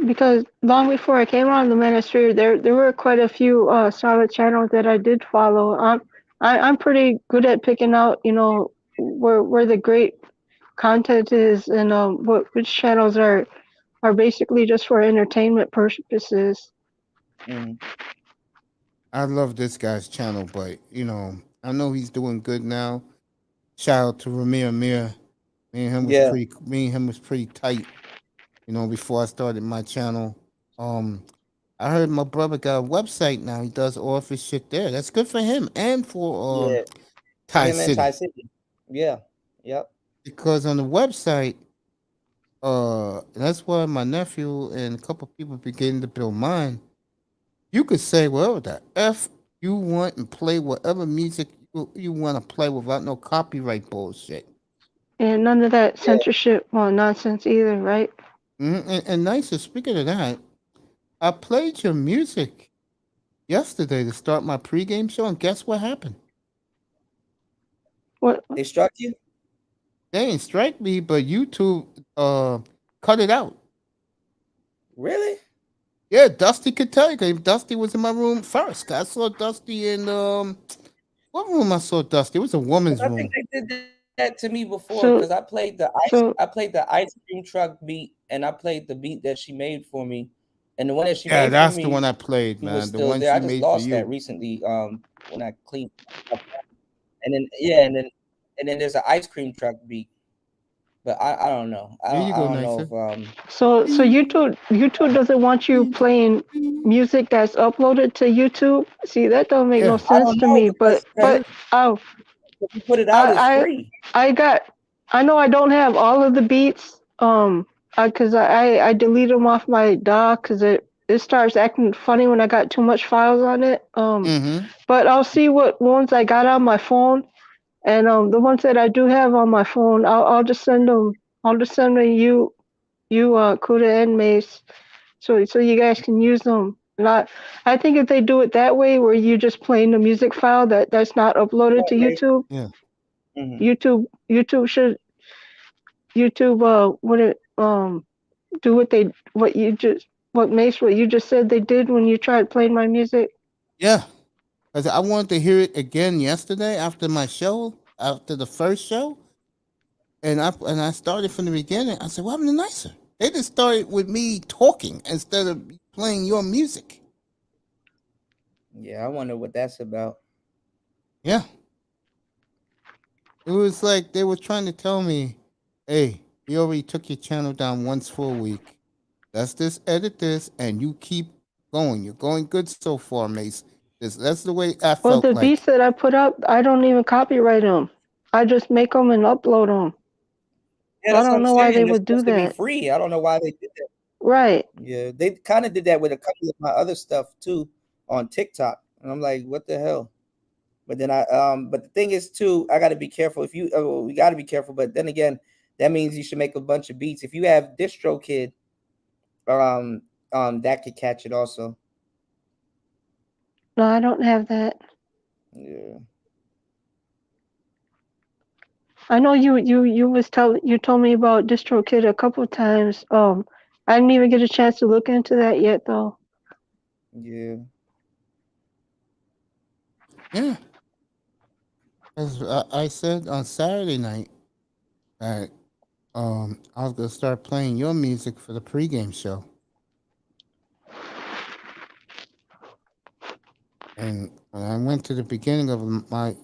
because long before I came on the ministry, there were quite a few solid channels that I did follow. I'm pretty good at picking out, where the great content is, and which channels are basically just for entertainment purposes. Mhm. I love this guy's channel, but I know he's doing good now. Shout out to Ramir Amir. Yeah. Me and him was pretty tight, before I started my channel. I heard my brother got a website now. He does all of his shit there. That's good for him and for Yeah. Thai Him and Ty City. City. Yeah. Yep. Because on the website, That's why my nephew and a couple people beginning to build mine. You could say, well, the F you want and play whatever music you want to play without no copyright bullshit. And none of that Yeah. censorship nonsense either, right? And nicer, speaking of that, I played your music yesterday to start my pregame show, and guess what happened? What? They struck you? They didn't strike me, but YouTube cut it out. Really? Yeah, Dusty could tell you, 'cause Dusty was in my room first. I saw Dusty in what room I saw Dusty? It was a woman's I room. think they did that to me before So because I played the so ice cream truck beat and I played the beat that she made for me. And the one that she Yeah, made for that's the me one I played, was man. The still one there. she I just made for lost that you. recently when I cleaned up. And then yeah, and then there's an ice cream truck beat. But I don't know. There you I go, don't know nicer. if so YouTube doesn't want you playing music that's uploaded to YouTube. See, that don't make no Yeah. I sense don't to know me. because But oh, if you put it out, it's I free. I got. I know I don't have all of the beats. Cause I delete them off my dock because it starts acting funny when I got too much files on it. Mm-hmm. But I'll see what ones I got on my phone, and the ones that I do have on my phone, I'll just send them. I'll just send them Kuda and Mace, so you guys can use them. Not, I think if they do it that way, where you just playing the music file that's not uploaded to Right. YouTube, Yeah. Mm-hmm. YouTube should would it do what you just said they did when you tried playing my music. Yeah. Because I wanted to hear it again yesterday after my show, after the first show. And I started from the beginning. I said, what happened to nicer? They just started with me talking instead of playing your music. Yeah, I wonder what that's about. Yeah. It was like they were trying to tell me, hey, we already took your channel down once for a week. Let's just edit this and you keep going. You're going good so far, Mace. That's the way I Well, felt the like. beats that I put up, I don't even copyright them. I just make them and upload them. Yeah, So I that's what don't I'm know why they saying. They're would do supposed to be that. free. I don't know why they did that. Right. Yeah, they kind of did that with a couple of my other stuff too on TikTok, and I'm like, what the hell? But then but the thing is too, I got to be careful. If you, we got to be careful. But then again, that means you should make a bunch of beats. If you have DistroKid, that could catch it also. No, I don't have that. Yeah. I know you told me about DistroKid a couple of times. I didn't even get a chance to look into that yet though. Yeah. Yeah. As I said on Saturday night that I was gonna start playing your music for the pregame show. And when I went to the beginning of my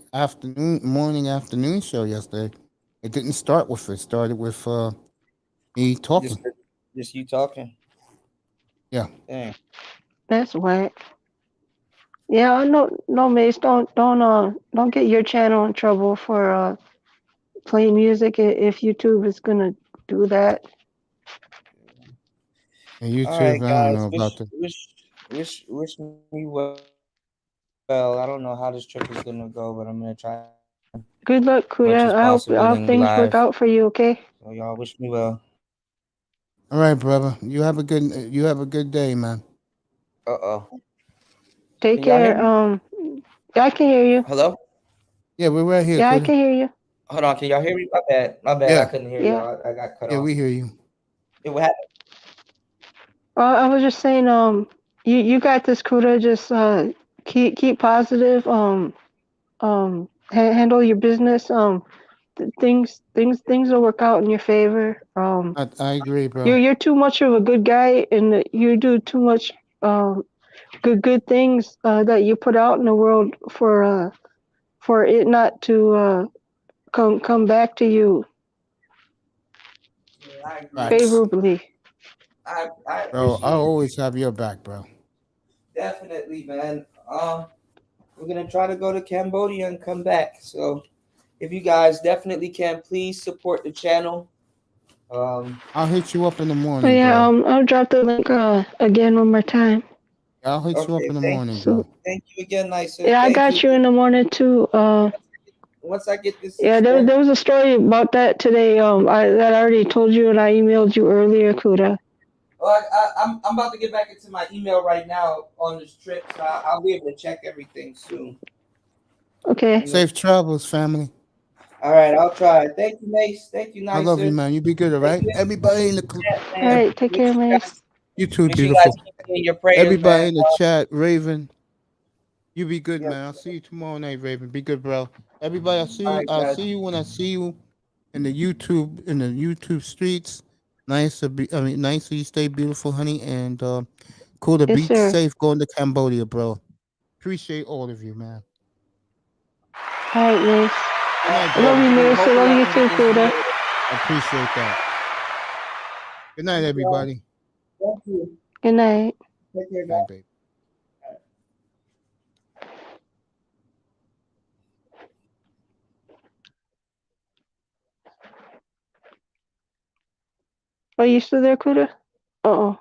morning afternoon show yesterday, it didn't start with it. It started with me talking. Just you talking. Yeah. Dang. That's whack. Yeah, no, Mace, don't get your channel in trouble for playing music if YouTube is gonna do that. And you All too. I right, don't know guys. about the. Wish me well. I don't know how this trip is gonna go, but I'm gonna try Good luck, as much as Kuda. I possible hope and things work live. out for you. Okay. So y'all wish me well. All right, brother. You have a good day, man. Uh-oh. Take Can y'all hear care. me? Yeah, I can hear you. Hello? Yeah, we're right here, Yeah, I Kuda. can hear you. Hold on. Can y'all hear me? My bad. My bad. I Yeah. couldn't hear Yeah. y'all. I got cut Yeah, off. we hear you. Yeah, what happened? I was just saying, you got this, Kuda. Just keep positive. Handle your business. Things will work out in your favor. I agree, bro. You're too much of a good guy, and you do too much good things that you put out in the world for it not to come back to you Yeah, I agree. Facts. favorably. I Bro, I appreciate it. always have your back, bro. Definitely, man. We're gonna try to go to Cambodia and come back. So if you guys definitely can, please support the channel. I'll hit you up in the Oh morning, yeah, bro. I'll drop the link again one more time. I'll hit you up Okay, in the thank morning, you. So Joe. Thank you again, Nysa. yeah, I Thank you. got you in the morning too. Once I get this Yeah, extended, there was a story about that today. That I already told you, and I emailed you earlier, Kuda. well, I'm about to get back into my email right now on this trip, so I'll be able to check everything soon. Okay. Safe travels, family. All right, I'll try. Thank you, Mace. Thank you, I love you, Nysa. man. You be good, all right? Everybody in the Chat, All man. right. Take care, Mace. you too, Make sure you guys beautiful. keep me in your prayers, Everybody man. in the chat, Raven. You be good, Yeah. man. I'll see you tomorrow night, Raven. Be good, bro. Everybody, All right, I'll guys. see you when I see you in the YouTube streets. Nice to be. I mean, nice. You stay beautiful, honey, and cool to Yes, be sir. safe going to Cambodia, bro. Appreciate all of you, man. All right, Mace. Good night, I love you, baby. Mace. I Hopefully love I you can too, get this Kuda. year. I appreciate that. Good night, everybody. Thank you. Good night. Take care, Good guys. night, baby. Are you still there, Kuda? Uh oh.